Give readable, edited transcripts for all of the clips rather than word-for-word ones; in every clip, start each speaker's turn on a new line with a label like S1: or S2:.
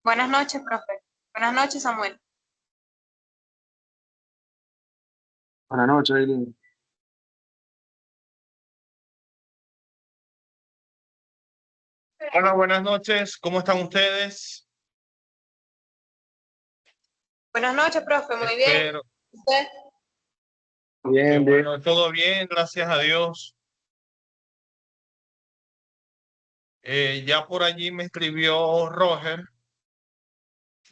S1: Buenas noches, profe. Buenas noches, Samuel.
S2: Buenas noches, Eileen.
S3: Hola, buenas noches. ¿Cómo están ustedes?
S1: Buenas noches, profe. Muy bien.
S3: Espero.
S1: ¿Usted?
S2: Bien, bien.
S3: Bueno, todo bien, gracias a Dios. Ya por allí me escribió Roger,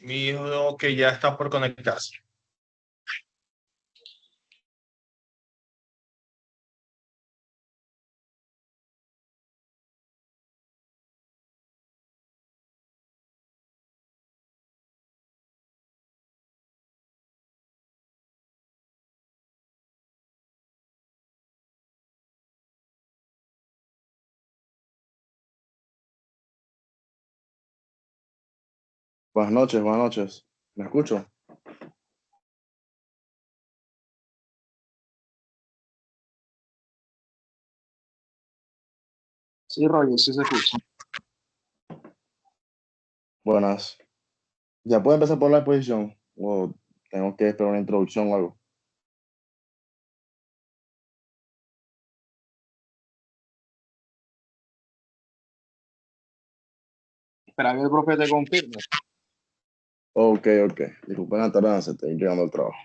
S3: mi hijo, que ya está por conectarse.
S4: Buenas noches, buenas noches. ¿Me escucho?
S2: Sí, Roger, sí se escucha.
S4: Buenas. ¿Ya puedo empezar por la exposición? ¿O tengo que esperar una introducción o algo?
S2: Espera que el profe te confirme.
S4: Ok. Disculpen la tardanza, estoy llegando al trabajo.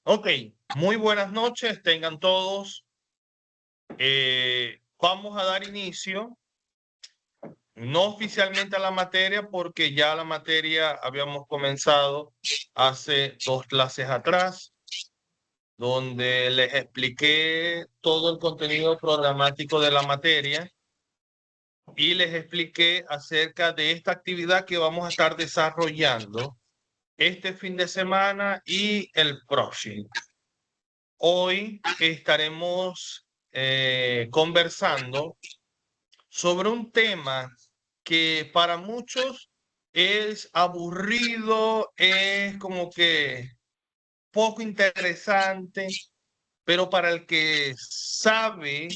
S3: Ok, muy buenas noches, tengan todos. Vamos a dar inicio, no oficialmente a la materia, porque ya la materia habíamos comenzado hace 2 clases atrás, donde les expliqué todo el contenido programático de la materia y les expliqué acerca de esta actividad que vamos a estar desarrollando este fin de semana y el próximo. Hoy estaremos conversando sobre un tema que para muchos es aburrido, es como que poco interesante, pero para el que sabe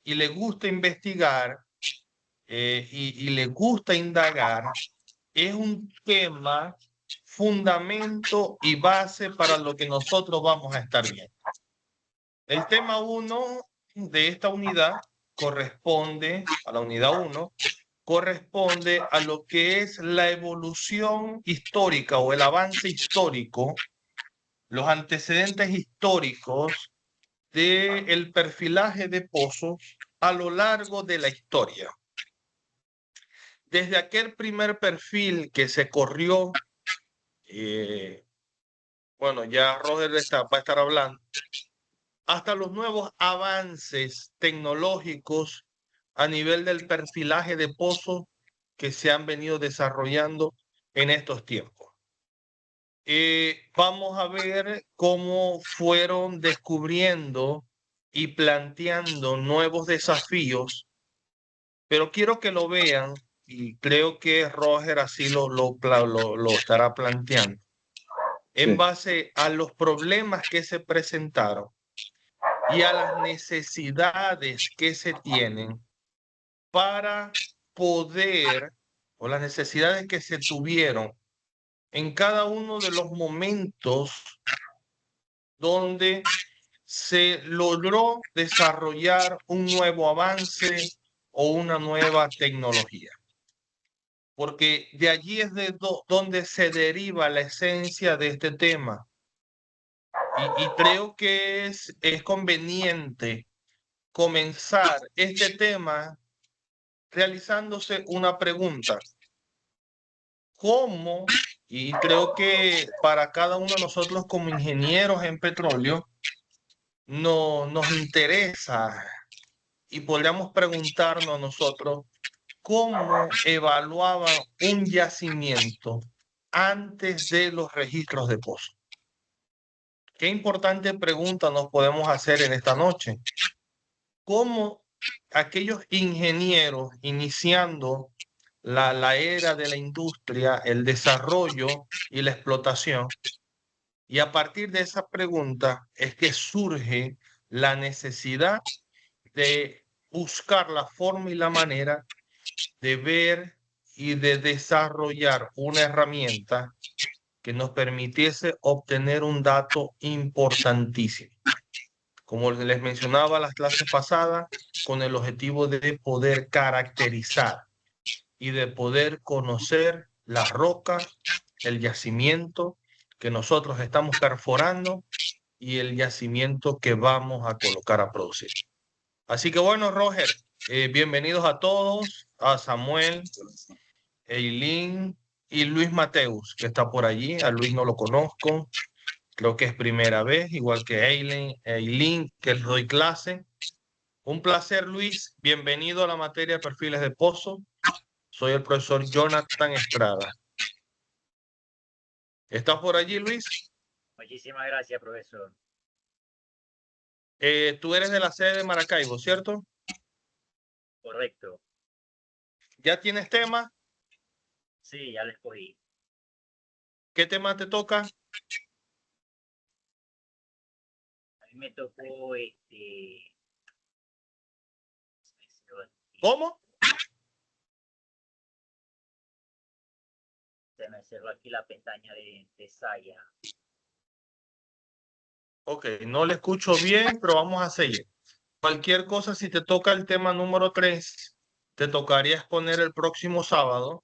S3: y le gusta investigar y le gusta indagar, es un tema fundamento y base para lo que nosotros vamos a estar viendo. El tema 1 de esta unidad corresponde a la unidad 1, corresponde a lo que es la evolución histórica o el avance histórico, los antecedentes históricos del perfilaje de pozos a lo largo de la historia. Desde aquel primer perfil que se corrió, bueno, ya Roger va a estar hablando, hasta los nuevos avances tecnológicos a nivel del perfilaje de pozos que se han venido desarrollando en estos tiempos. Vamos a ver cómo fueron descubriendo y planteando nuevos desafíos, pero quiero que lo vean y creo que Roger así lo estará planteando, en
S4: Sí.
S3: base a los problemas que se presentaron y a las necesidades que se tienen para poder, o las necesidades que se tuvieron en cada uno de los momentos donde se logró desarrollar un nuevo avance o una nueva tecnología. Porque de allí es donde se deriva la esencia de este tema. Y creo que es conveniente comenzar este tema realizándose una pregunta. ¿Cómo? Y creo que para cada uno de nosotros como ingenieros en petróleo, nos interesa y podríamos preguntarnos nosotros cómo evaluaban un yacimiento antes de los registros de pozo. Qué importante pregunta nos podemos hacer en esta noche. ¿Cómo aquellos ingenieros iniciando la era de la industria, el desarrollo y la explotación, y a partir de esa pregunta es que surge la necesidad de buscar la forma y la manera de ver y de desarrollar una herramienta que nos permitiese obtener un dato importantísimo? Como les mencionaba las clases pasadas, con el objetivo de poder caracterizar y de poder conocer las rocas, el yacimiento que nosotros estamos perforando y el yacimiento que vamos a colocar a producir. Así que bueno, Roger, bienvenidos a todos, a Samuel, Eileen y Luis Mateus, que está por allí. A Luis no lo conozco, creo que es primera vez, igual que Eileen, que les doy clase. Un placer, Luis. Bienvenido a la materia de perfiles de pozo. Soy el profesor Jonathan Estrada. ¿Estás por allí, Luis?
S5: Muchísimas gracias, profesor.
S3: Tú eres de la sede de Maracaibo, ¿cierto?
S5: Correcto.
S3: ¿Ya tienes tema?
S5: Sí, ya lo escogí.
S3: ¿Qué tema te toca?
S5: A mí me tocó
S3: ¿Cómo?
S5: Se me cerró aquí la pestaña de Saya.
S3: Ok, no le escucho bien, pero vamos a seguir. Cualquier cosa, si te toca el tema número 3, te tocaría exponer el próximo sábado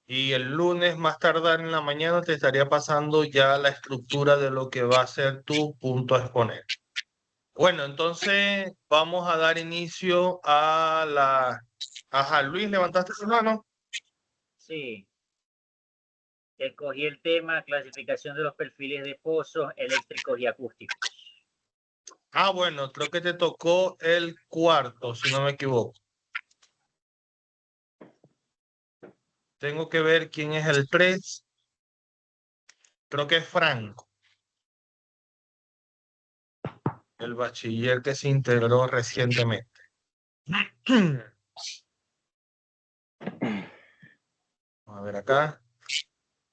S3: y el lunes más tardar en la mañana te estaría pasando ya la estructura de lo que va a ser tu punto a exponer. Bueno, entonces vamos a dar inicio a la... Ajá, Luis, ¿levantaste tu mano?
S5: Sí. Escogí el tema clasificación de los perfiles de pozos eléctricos y acústicos.
S3: Ah, bueno, creo que te tocó el cuarto, si no me equivoco. Tengo que ver quién es el 3. Creo que es Franco, el bachiller que se integró recientemente. Vamos a ver acá.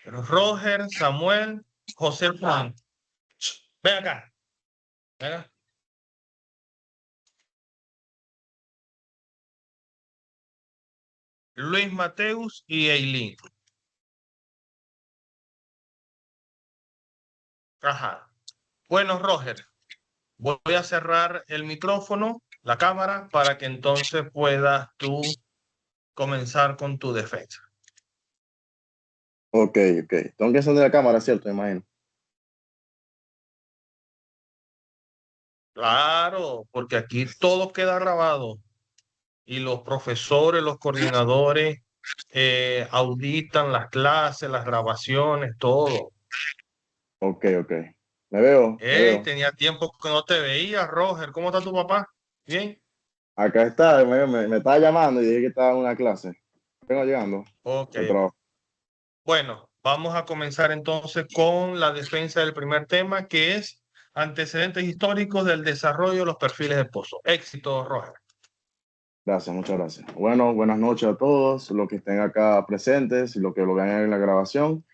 S3: Roger, Samuel, José Juan. Ven acá. Ven acá. Luis Mateus y Eileen. Ajá. Bueno, Roger, voy a cerrar el micrófono, la cámara, para que entonces puedas tú comenzar con tu defensa.
S4: Ok. Tengo que encender la cámara, ¿cierto? Me imagino.
S3: Claro, porque aquí todo queda grabado y los profesores, los coordinadores auditan las clases, las grabaciones, todo.
S4: Ok. Me veo.
S3: Tenía tiempo que no te veía, Roger. ¿Cómo está tu papá? ¿Bien?
S4: Acá está, me estaba llamando y dije que estaba en una clase. Vengo llegando.
S3: Ok.
S4: Al trabajo.
S3: Bueno, vamos a comenzar entonces con la defensa del primer tema, que es antecedentes históricos del desarrollo de los perfiles de pozo. Éxito, Roger.
S4: Gracias, muchas gracias. Bueno, buenas noches a todos los que estén acá presentes y los que lo vean en la grabación.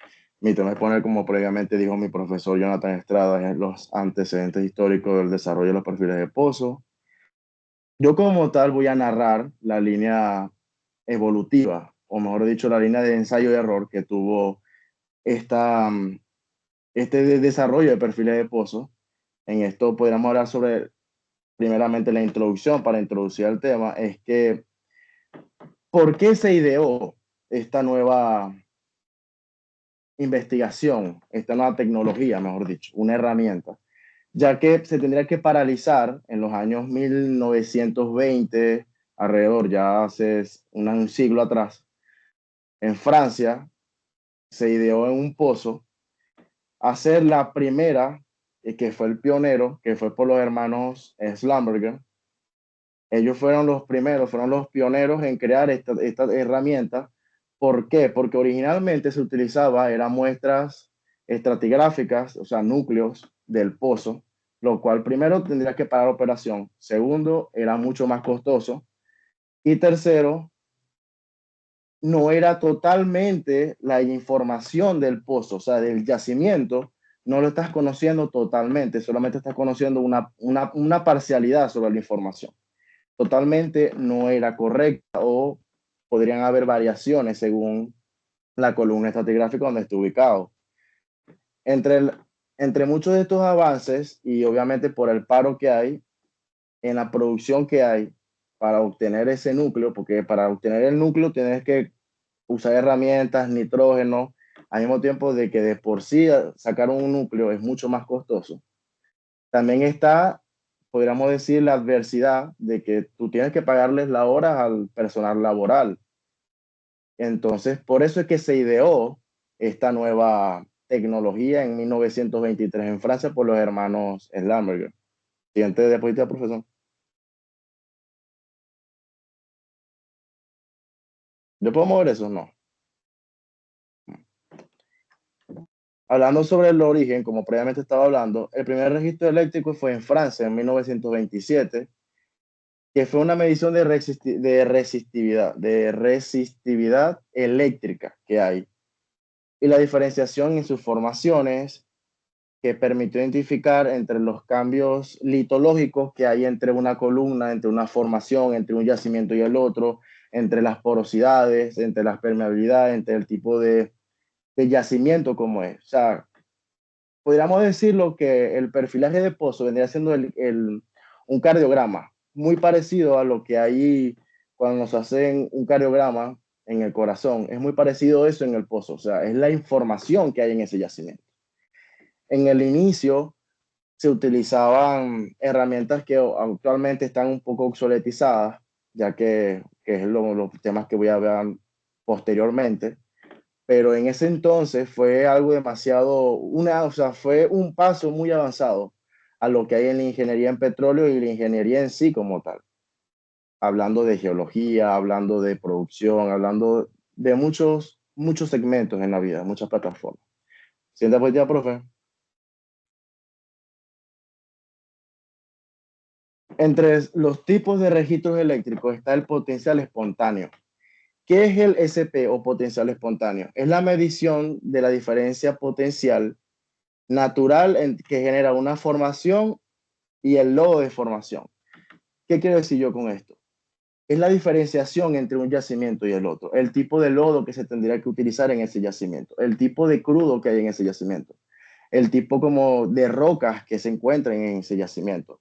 S4: Mi tema es poner, como previamente dijo mi profesor Jonathan Estrada, en los antecedentes históricos del desarrollo de los perfiles de pozo. Yo como tal voy a narrar la línea evolutiva, o mejor dicho, la línea de ensayo y error que tuvo esta, desarrollo de perfiles de pozo. En esto podríamos hablar sobre, primeramente, la introducción para introducir el tema, es que ¿por qué se ideó esta nueva investigación, esta nueva tecnología, mejor dicho, una herramienta? Ya que se tendría que paralizar en los años 1920, alrededor, ya hace un siglo atrás, en Francia, se ideó en un pozo hacer la primera, que fue el pionero, que fue por los hermanos Schlumberger. Ellos fueron los primeros, fueron los pioneros en crear esta herramienta. ¿Por qué? Porque originalmente se utilizaba, eran muestras estratigráficas, o sea, núcleos del pozo, lo cual primero tendría que parar la operación. Segundo, era mucho más costoso. Y tercero, no era totalmente la información del pozo, o sea, del yacimiento, no lo estás conociendo totalmente, solamente estás conociendo una parcialidad sobre la información. Totalmente no era correcta o podrían haber variaciones según la columna estratigráfica donde esté ubicado. Entre muchos de estos avances y obviamente por el paro que hay en la producción que hay para obtener ese núcleo, porque para obtener el núcleo tienes que usar herramientas, nitrógeno, al mismo tiempo de que de por sí sacar un núcleo es mucho más costoso. También está, podríamos decir, la adversidad de que tú tienes que pagarles la hora al personal laboral. Entonces, por eso es que se ideó esta nueva tecnología en 1923 en Francia por los hermanos Schlumberger. Siguiente diapositiva, profesor. ¿Yo puedo mover eso? No. Hablando sobre el origen, como previamente estaba hablando, el primer registro eléctrico fue en Francia en 1927, que fue una medición de resistividad eléctrica que hay y la diferenciación en sus formaciones, que permitió identificar entre los cambios litológicos que hay entre una columna, entre una formación, entre un yacimiento y el otro, entre las porosidades, entre las permeabilidades, entre el tipo de yacimiento como es. O sea, podríamos decirlo que el perfilaje de pozo vendría siendo un cardiograma muy parecido a lo que hay cuando nos hacen un cardiograma en el corazón. Es muy parecido a eso en el pozo, o sea, es la información que hay en ese yacimiento. En el inicio se utilizaban herramientas que actualmente están un poco obsoletizadas, ya que es los temas que voy a ver posteriormente, pero en ese entonces fue algo demasiado, o sea, fue un paso muy avanzado a lo que hay en la ingeniería en petróleo y la ingeniería en sí como tal. Hablando de geología, hablando de producción, hablando de muchos segmentos en la vida, muchas plataformas. Siguiente diapositiva, profe. Entre los tipos de registros eléctricos está el potencial espontáneo. ¿Qué es el SP o potencial espontáneo? Es la medición de la diferencia potencial natural que genera una formación y el lodo de formación. ¿Qué quiero decir yo con esto? Es la diferenciación entre un yacimiento y el otro, el tipo de lodo que se tendría que utilizar en ese yacimiento, el tipo de crudo que hay en ese yacimiento, el tipo como de rocas que se encuentran en ese yacimiento.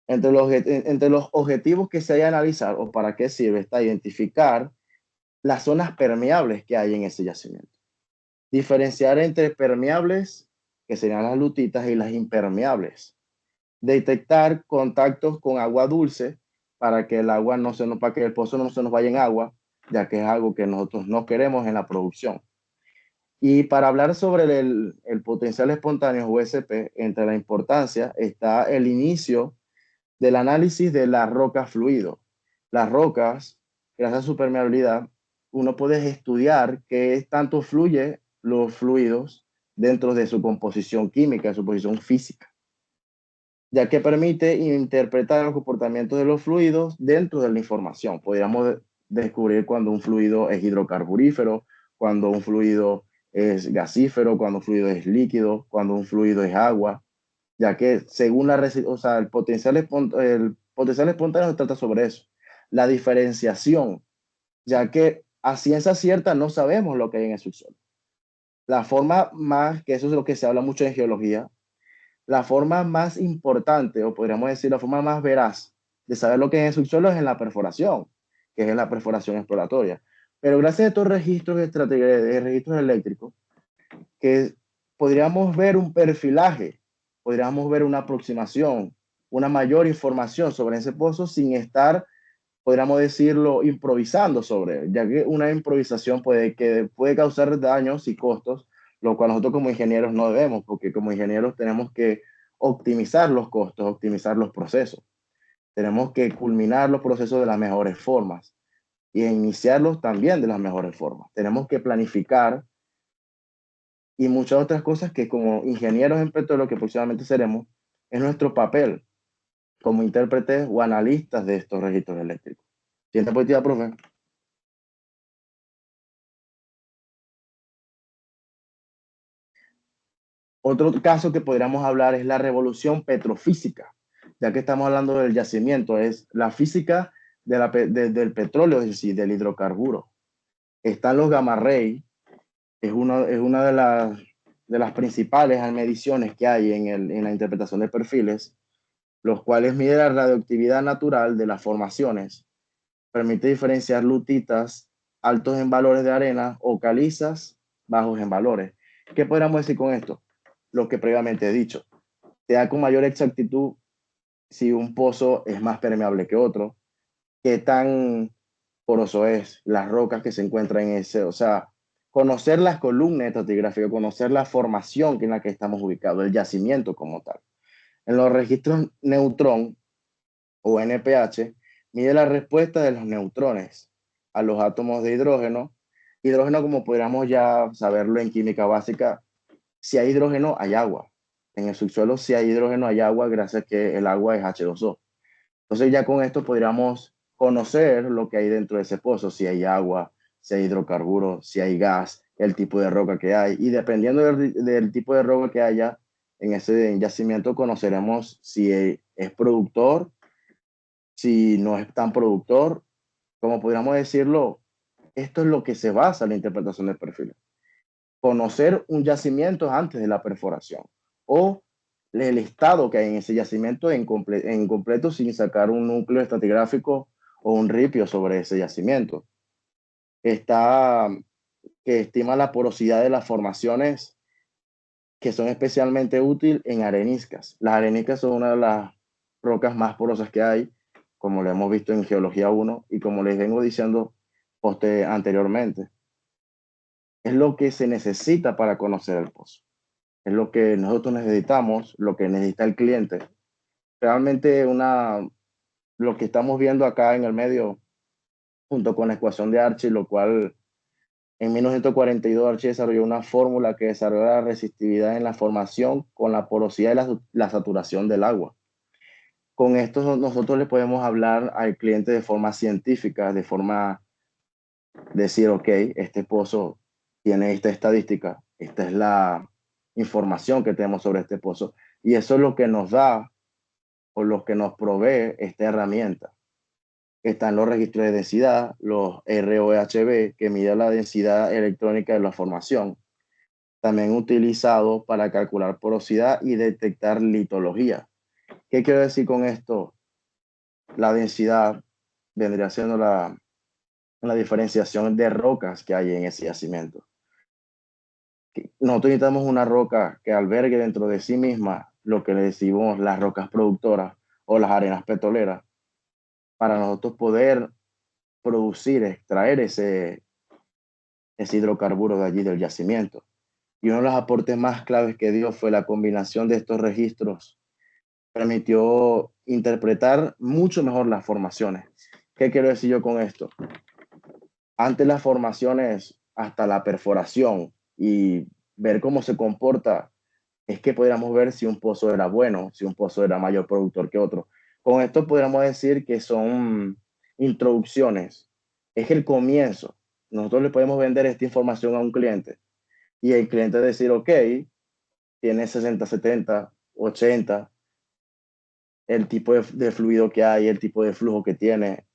S4: Entre los objetivos que se hay que analizar o para qué sirve está identificar las zonas permeables que hay en ese yacimiento. Diferenciar entre permeables, que serían las lutitas, y las impermeables. Detectar contactos con agua dulce para que el agua para que el pozo no se nos vaya en agua, ya que es algo que nosotros no queremos en la producción. Y para hablar sobre el potencial espontáneo USP, entre la importancia está el inicio del análisis de las rocas fluido. Las rocas, gracias a su permeabilidad, uno puede estudiar qué tanto fluye los fluidos dentro de su composición química, su composición física. ya que permite interpretar los comportamientos de los fluidos dentro de la información. Podríamos descubrir cuando un fluido es hidrocarburífero, cuando un fluido es gasífero, cuando un fluido es líquido, cuando un fluido es agua, ya que según o sea, el potencial espontáneo trata sobre eso, la diferenciación, ya que a ciencia cierta no sabemos lo que hay en el subsuelo. La forma más, que eso es lo que se habla mucho en geología, la forma más importante, o podríamos decir la forma más veraz de saber lo que es el subsuelo es en la perforación, que es en la perforación exploratoria. Pero gracias a estos registros, de registros eléctricos, que podríamos ver un perfilaje, podríamos ver una aproximación, una mayor información sobre ese pozo sin estar, podríamos decirlo, improvisando sobre él, ya que una improvisación puede causar daños y costos, lo cual nosotros como ingenieros no debemos, porque como ingenieros tenemos que optimizar los costos, optimizar los procesos. Tenemos que culminar los procesos de las mejores formas y iniciarlos también de las mejores formas. Tenemos que planificar y muchas otras cosas que como ingenieros en petróleo, que próximamente seremos, es nuestro papel como intérpretes o analistas de estos registros eléctricos. Siguiente diapositiva, profe. Otro caso que podríamos hablar es la revolución petrofísica, ya que estamos hablando del yacimiento, es la física del petróleo, es decir, del hidrocarburo. Están los gamma ray, es una de las principales mediciones que hay en la interpretación de perfiles, los cuales miden la radioactividad natural de las formaciones, permite diferenciar lutitas altos en valores de arena o calizas bajos en valores. ¿Qué podríamos decir con esto? Lo que previamente he dicho. Te da con mayor exactitud si un pozo es más permeable que otro, qué tan poroso es, las rocas que se encuentran en ese, o sea, conocer las columnas estratigráficas, conocer la formación en la que estamos ubicados, el yacimiento como tal. En los registros neutrón o NPH, mide la respuesta de los neutrones a los átomos de hidrógeno. Hidrógeno, como podríamos ya saberlo en química básica, si hay hidrógeno, hay agua. En el subsuelo, si hay hidrógeno, hay agua, gracias a que el agua es H2O. Entonces ya con esto podríamos conocer lo que hay dentro de ese pozo, si hay agua, si hay hidrocarburos, si hay gas, el tipo de roca que hay. Y dependiendo del tipo de roca que haya en ese yacimiento, conoceremos si es productor, si no es tan productor. Como podríamos decirlo, esto es lo que se basa en la interpretación del perfil. Conocer un yacimiento antes de la perforación o el estado que hay en ese yacimiento en completo sin sacar un núcleo estratigráfico o un ripio sobre ese yacimiento. Está que estima la porosidad de las formaciones que son especialmente útiles en areniscas. Las areniscas son una de las rocas más porosas que hay, como lo hemos visto en Geología 1 y como les vengo diciendo anteriormente. Es lo que se necesita para conocer el pozo. Es lo que nosotros necesitamos, lo que necesita el cliente. Realmente lo que estamos viendo acá en el medio, junto con la ecuación de Archie, lo cual en 1942 Archie desarrolló una fórmula que desarrolla la resistividad en la formación con la porosidad y la saturación del agua. Con esto nosotros le podemos hablar al cliente de forma científica, de forma decir, ok, este pozo tiene esta estadística, esta es la información que tenemos sobre este pozo, y eso es lo que nos da o lo que nos provee esta herramienta. Están los registros de densidad, los ROHB, que miden la densidad electrónica de la formación, también utilizado para calcular porosidad y detectar litología. ¿Qué quiero decir con esto? La densidad vendría siendo la diferenciación de rocas que hay en ese yacimiento. Nosotros necesitamos una roca que albergue dentro de sí misma lo que le decimos las rocas productoras o las arenas petroleras, para nosotros poder producir, extraer ese hidrocarburo de allí del yacimiento. Y uno de los aportes más claves que dio fue la combinación de estos registros. Permitió interpretar mucho mejor las formaciones. ¿Qué quiero decir yo con esto? Antes las formaciones, hasta la perforación y ver cómo se comporta es que podríamos ver si un pozo era bueno, si un pozo era mayor productor que otro. Con esto podríamos decir que son introducciones, es el comienzo. Nosotros le podemos vender esta información a un cliente y el cliente decir, ok, tiene 60, 70, 80, el tipo de fluido que hay, el tipo de flujo que tiene,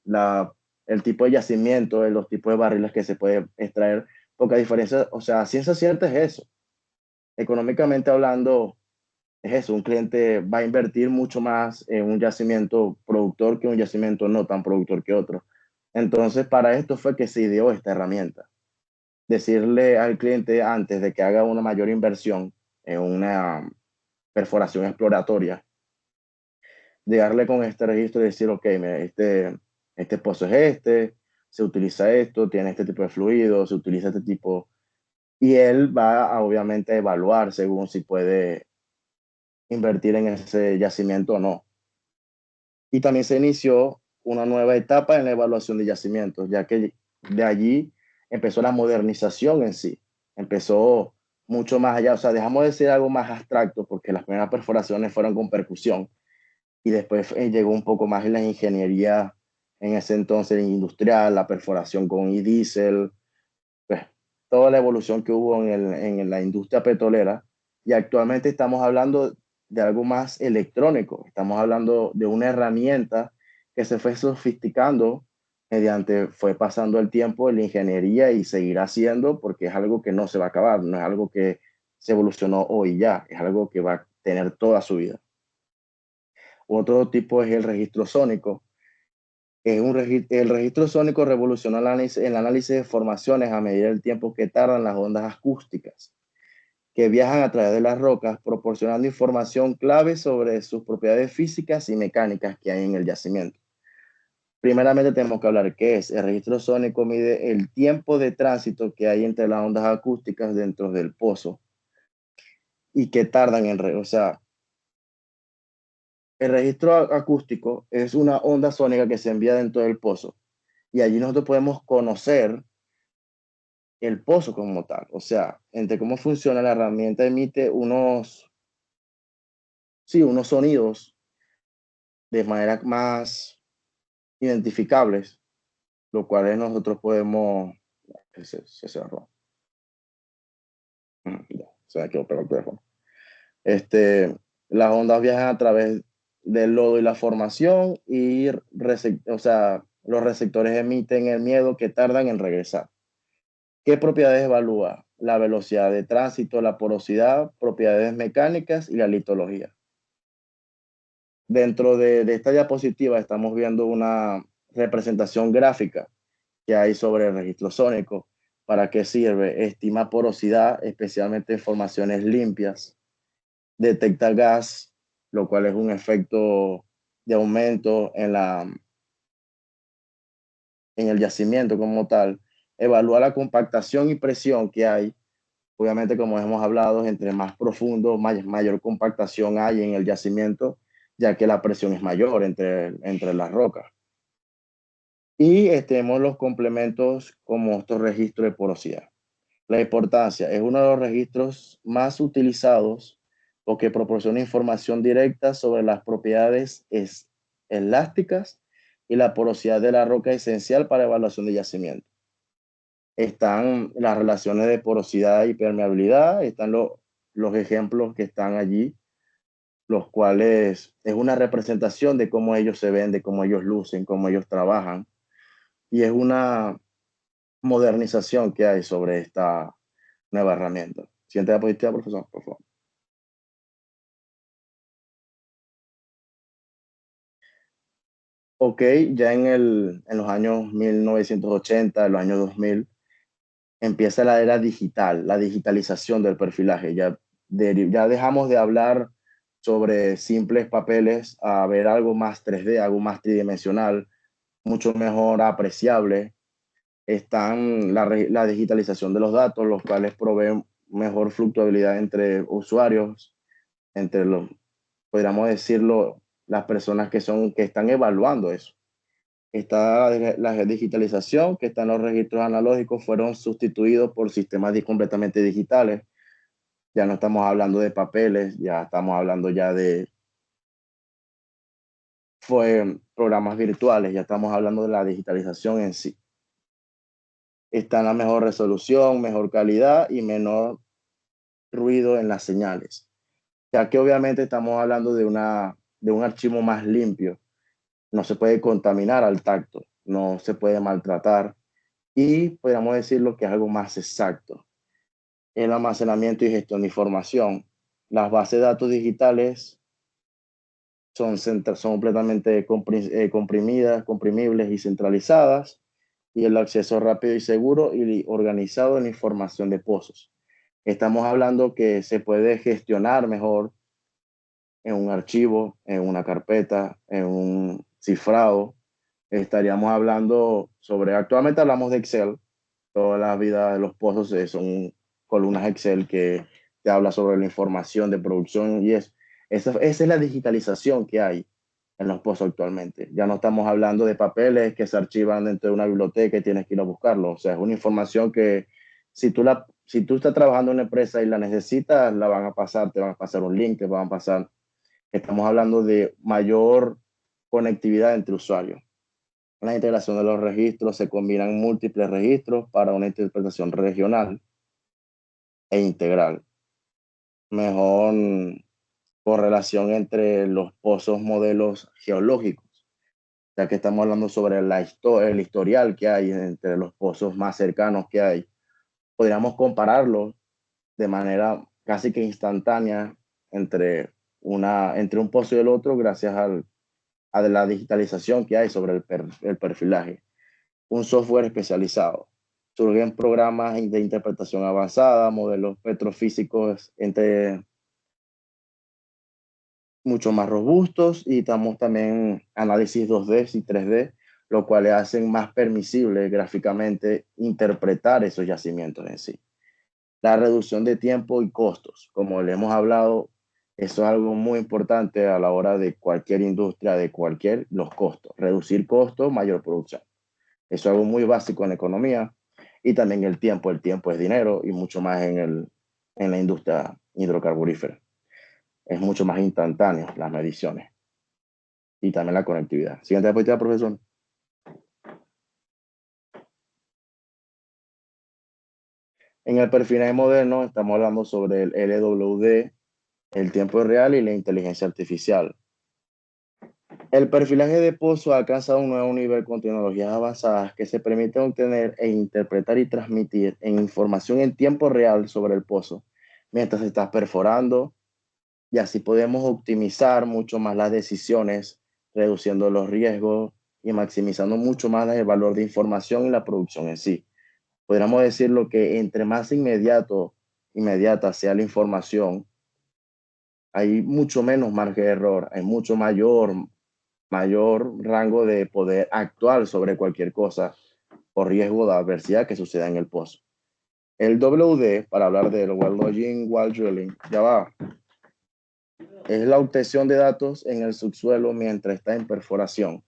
S4: el tipo de yacimiento, los tipos de barriles que se puede extraer, porque a diferencia, o sea, ciencia cierta es eso. Económicamente hablando, es eso, un cliente va a invertir mucho más en un yacimiento productor que un yacimiento no tan productor que otro. Entonces, para esto fue que se ideó esta herramienta. Decirle al cliente antes de que haga una mayor inversión en una perforación exploratoria, llegarle con este registro y decir, ok, mira, este pozo es se utiliza esto, tiene este tipo de fluido, se utiliza este tipo, y él va a obviamente evaluar según si puede invertir en ese yacimiento o no. Y también se inició una nueva etapa en la evaluación de yacimientos, ya que de allí empezó la modernización en sí, empezó mucho más allá, o sea, dejamos de ser algo más abstracto porque las primeras perforaciones fueron con percusión y después llegó un poco más en la ingeniería en ese entonces industrial, la perforación con e-diesel, pues, toda la evolución que hubo en la industria petrolera y actualmente estamos hablando de algo más electrónico, estamos hablando de una herramienta que se fue sofisticando fue pasando el tiempo en la ingeniería y seguirá siendo porque es algo que no se va a acabar, no es algo que se evolucionó hoy ya, es algo que va a tener toda su vida. Otro tipo es el registro sónico. El registro sónico revolucionó el análisis de formaciones a medida del tiempo que tardan las ondas acústicas, que viajan a través de las rocas, proporcionando información clave sobre sus propiedades físicas y mecánicas que hay en el yacimiento. Primeramente tenemos que hablar qué es. El registro sónico mide el tiempo de tránsito que hay entre las ondas acústicas dentro del pozo y que tardan o sea, el registro acústico es una onda sónica que se envía dentro del pozo y allí nosotros podemos conocer el pozo como tal. O sea, entre cómo funciona la herramienta emite unos sonidos de manera más identificables, lo cual nosotros podemos... Se cerró. Ya, se me quedó pegado el teléfono. Las ondas viajan a través del lodo y la formación y o sea, los receptores emiten el miedo que tardan en regresar. ¿Qué propiedades evalúa? La velocidad de tránsito, la porosidad, propiedades mecánicas y la litología. Dentro de esta diapositiva estamos viendo una representación gráfica que hay sobre el registro sónico. ¿Para qué sirve? Estima porosidad, especialmente en formaciones limpias. Detecta gas, lo cual es un efecto de aumento en el yacimiento como tal. Evalúa la compactación y presión que hay. Obviamente, como hemos hablado, entre más profundo, mayor compactación hay en el yacimiento, ya que la presión es mayor entre las rocas. Y tenemos los complementos como estos registros de porosidad. La importancia es uno de los registros más utilizados porque proporciona información directa sobre las propiedades elásticas y la porosidad de la roca esencial para evaluación de yacimiento. Están las relaciones de porosidad y permeabilidad, están los ejemplos que están allí, los cuales es una representación de cómo ellos se ven, de cómo ellos lucen, cómo ellos trabajan, y es una modernización que hay sobre esta nueva herramienta. Siguiente diapositiva, profesor, por favor. Ok, ya en los años 1980, en los años 2000, empieza la era digital, la digitalización del perfilaje. Ya dejamos de hablar sobre simples papeles a ver algo más 3D, algo más tridimensional, mucho mejor apreciable. Están la digitalización de los datos, los cuales proveen mejor fluctuabilidad entre usuarios, entre podríamos decirlo, las personas que están evaluando eso. Está la digitalización, que están los registros analógicos, fueron sustituidos por sistemas completamente digitales. Ya no estamos hablando de papeles, ya estamos hablando ya de programas virtuales, ya estamos hablando de la digitalización en sí. Está en la mejor resolución, mejor calidad y menor ruido en las señales, ya que obviamente estamos hablando de un archivo más limpio. No se puede contaminar al tacto, no se puede maltratar y podríamos decirlo que es algo más exacto. El almacenamiento y gestión de información. Las bases de datos digitales son completamente comprimidas, comprimibles y centralizadas, y el acceso rápido y seguro y organizado en la información de pozos. Estamos hablando que se puede gestionar mejor en un archivo, en una carpeta, en un cifrado. Estaríamos hablando actualmente hablamos de Excel. Todas las vidas de los pozos son columnas Excel que te habla sobre la información de producción y esa es la digitalización que hay en los pozos actualmente. Ya no estamos hablando de papeles que se archivan dentro de una biblioteca y tienes que ir a buscarlo. O sea, es una información que si tú estás trabajando en una empresa y la necesitas, la van a pasar, te van a pasar un link, te van a pasar. Estamos hablando de mayor conectividad entre usuarios. En la integración de los registros se combinan múltiples registros para una interpretación regional e integral. Mejor correlación entre los pozos modelos geológicos, ya que estamos hablando sobre el historial que hay entre los pozos más cercanos que hay. Podríamos compararlos de manera casi que instantánea entre un pozo y el otro gracias a la digitalización que hay sobre el perfilaje. Un software especializado. Surgen programas de interpretación avanzada, modelos petrofísicos mucho más robustos y estamos también análisis 2D y 3D, lo cual le hacen más permisible gráficamente interpretar esos yacimientos en sí. La reducción de tiempo y costos, como le hemos hablado, eso es algo muy importante a la hora de cualquier industria, los costos. Reducir costos, mayor producción. Eso es algo muy básico en economía. Y también el tiempo es dinero y mucho más en la industria hidrocarburífera. Es mucho más instantáneo las mediciones y también la conectividad. Siguiente diapositiva, profesor. En el perfilaje moderno estamos hablando sobre el LWD, el tiempo real y la inteligencia artificial. El perfilaje de pozo ha alcanzado un nuevo nivel con tecnologías avanzadas que se permiten obtener e interpretar y transmitir información en tiempo real sobre el pozo mientras se está perforando, y así podemos optimizar mucho más las decisiones, reduciendo los riesgos y maximizando mucho más el valor de información y la producción en sí. Podríamos decirlo que entre más inmediata sea la información, hay mucho menos margen de error, hay mucho mayor rango de poder actuar sobre cualquier cosa o riesgo de adversidad que suceda en el pozo. El WD, para hablar del Well Logging, Well Drilling, ya va. Es la obtención de datos en el subsuelo mientras está en perforación.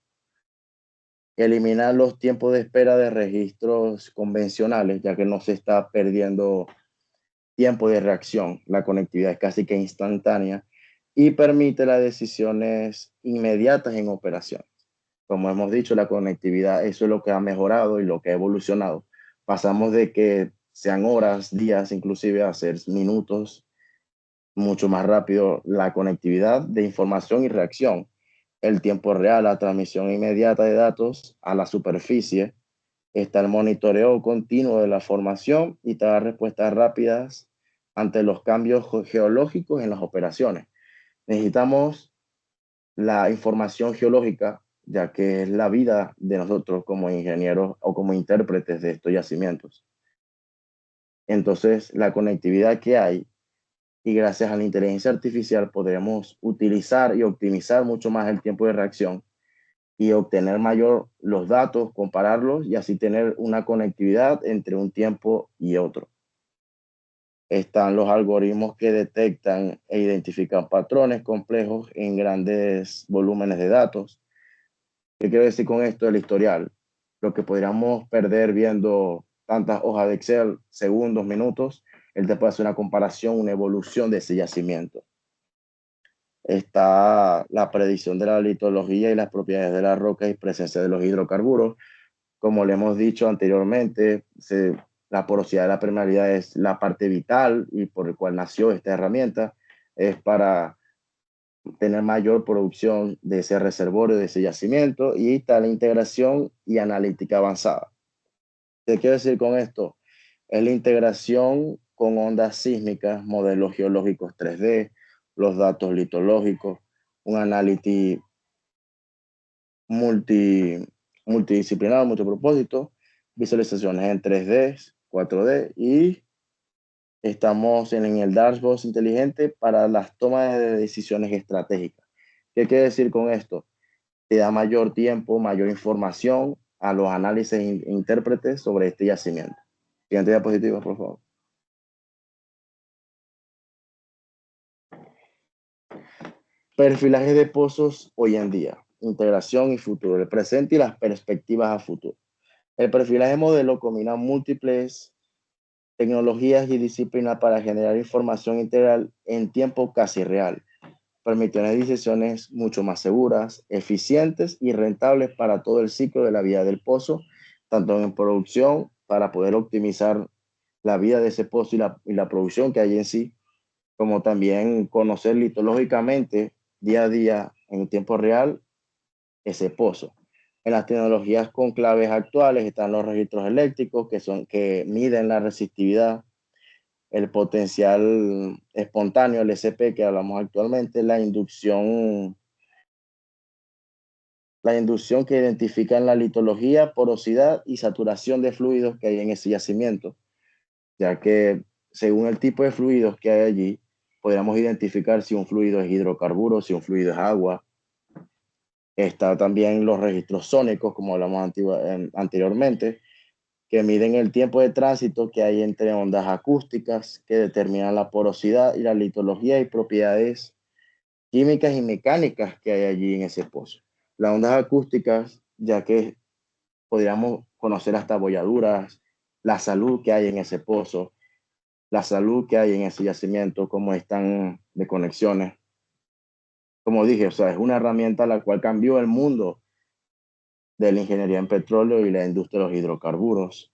S4: Eliminar los tiempos de espera de registros convencionales, ya que no se está perdiendo tiempo de reacción. La conectividad es casi que instantánea y permite las decisiones inmediatas en operaciones. Como hemos dicho, la conectividad, eso es lo que ha mejorado y lo que ha evolucionado. Pasamos de que sean horas, días, inclusive a ser minutos, mucho más rápido la conectividad de información y reacción. El tiempo real, la transmisión inmediata de datos a la superficie, está el monitoreo continuo de la formación y te da respuestas rápidas ante los cambios geológicos en las operaciones. Necesitamos la información geológica, ya que es la vida de nosotros como ingenieros o como intérpretes de estos yacimientos. Entonces, la conectividad que hay y gracias a la inteligencia artificial podremos utilizar y optimizar mucho más el tiempo de reacción y obtener mayor los datos, compararlos y así tener una conectividad entre un tiempo y otro. Están los algoritmos que detectan e identifican patrones complejos en grandes volúmenes de datos. ¿Qué quiero decir con esto? El historial. Lo que podríamos perder viendo tantas hojas de Excel, segundos, minutos, él te puede hacer una comparación, una evolución de ese yacimiento. Está la predicción de la litología y las propiedades de las rocas y presencia de los hidrocarburos. Como le hemos dicho anteriormente, la porosidad de la permeabilidad es la parte vital y por el cual nació esta herramienta. Es para tener mayor producción de ese reservorio, de ese yacimiento, y está la integración y analítica avanzada. ¿Qué quiero decir con esto? Es la integración con ondas sísmicas, modelos geológicos 3D, los datos litológicos, un análisis multidisciplinar, multipropósito, visualizaciones en 3D, 4D, y estamos en el dashboard inteligente para las tomas de decisiones estratégicas. ¿Qué quiere decir con esto? Te da mayor tiempo, mayor información a los análisis e intérpretes sobre este yacimiento. Siguiente diapositiva, por favor. Perfilaje de pozos hoy en día, integración y futuro, el presente y las perspectivas a futuro. El perfilaje modelo combina múltiples tecnologías y disciplinas para generar información integral en tiempo casi real, permitiendo decisiones mucho más seguras, eficientes y rentables para todo el ciclo de la vida del pozo, tanto en producción para poder optimizar la vida de ese pozo y la producción que hay en sí, como también conocer litológicamente día a día en tiempo real ese pozo. En las tecnologías con claves actuales están los registros eléctricos que miden la resistividad, el potencial espontáneo, el SP que hablamos actualmente, la inducción que identifica en la litología, porosidad y saturación de fluidos que hay en ese yacimiento, ya que según el tipo de fluidos que hay allí, podríamos identificar si un fluido es hidrocarburo, si un fluido es agua. Está también los registros sónicos, como hablamos anteriormente, que miden el tiempo de tránsito que hay entre ondas acústicas, que determinan la porosidad y la litología y propiedades químicas y mecánicas que hay allí en ese pozo. Las ondas acústicas, ya que podríamos conocer hasta abolladuras, la salud que hay en ese pozo, la salud que hay en ese yacimiento, cómo están de conexiones. Como dije, o sea, es una herramienta la cual cambió el mundo de la ingeniería en petróleo y la industria de los hidrocarburos.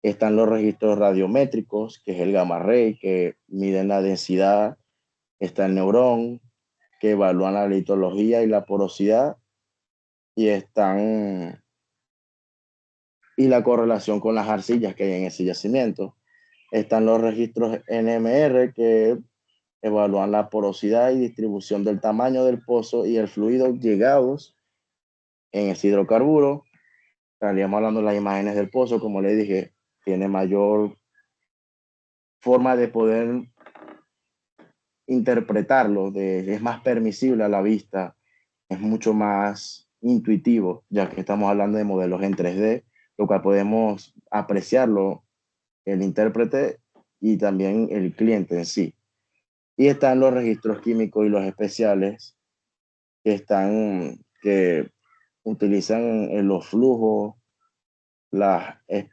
S4: Están los registros radiométricos, que es el gamma ray, que miden la densidad. Está el neurón, que evalúan la litología y la porosidad. Y la correlación con las arcillas que hay en ese yacimiento. Están los registros NMR, que evalúan la porosidad y distribución del tamaño del pozo y el fluido llegados en ese hidrocarburo. Estaríamos hablando de las imágenes del pozo, como le dije, tiene mayor forma de poder interpretarlo, es más permisible a la vista, es mucho más intuitivo, ya que estamos hablando de modelos en 3D, lo cual podemos apreciarlo el intérprete y también el cliente en sí. Y están los registros químicos y los especiales que utilizan en los flujos, las ya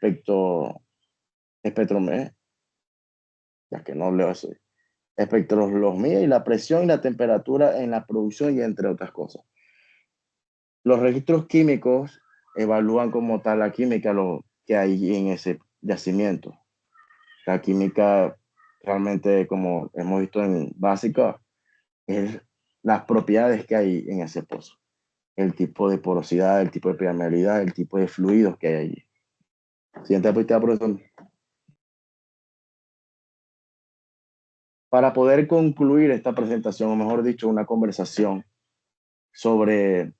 S4: que no leo eso, espectroscopía y la presión y la temperatura en la producción y entre otras cosas. Los registros químicos evalúan como tal la química lo que hay en ese yacimiento. La química realmente, como hemos visto en básica, es las propiedades que hay en ese pozo. El tipo de porosidad, el tipo de permeabilidad, el tipo de fluidos que hay allí. Siguiente diapositiva, profesor. Para poder concluir esta presentación, o mejor dicho, una conversación sobre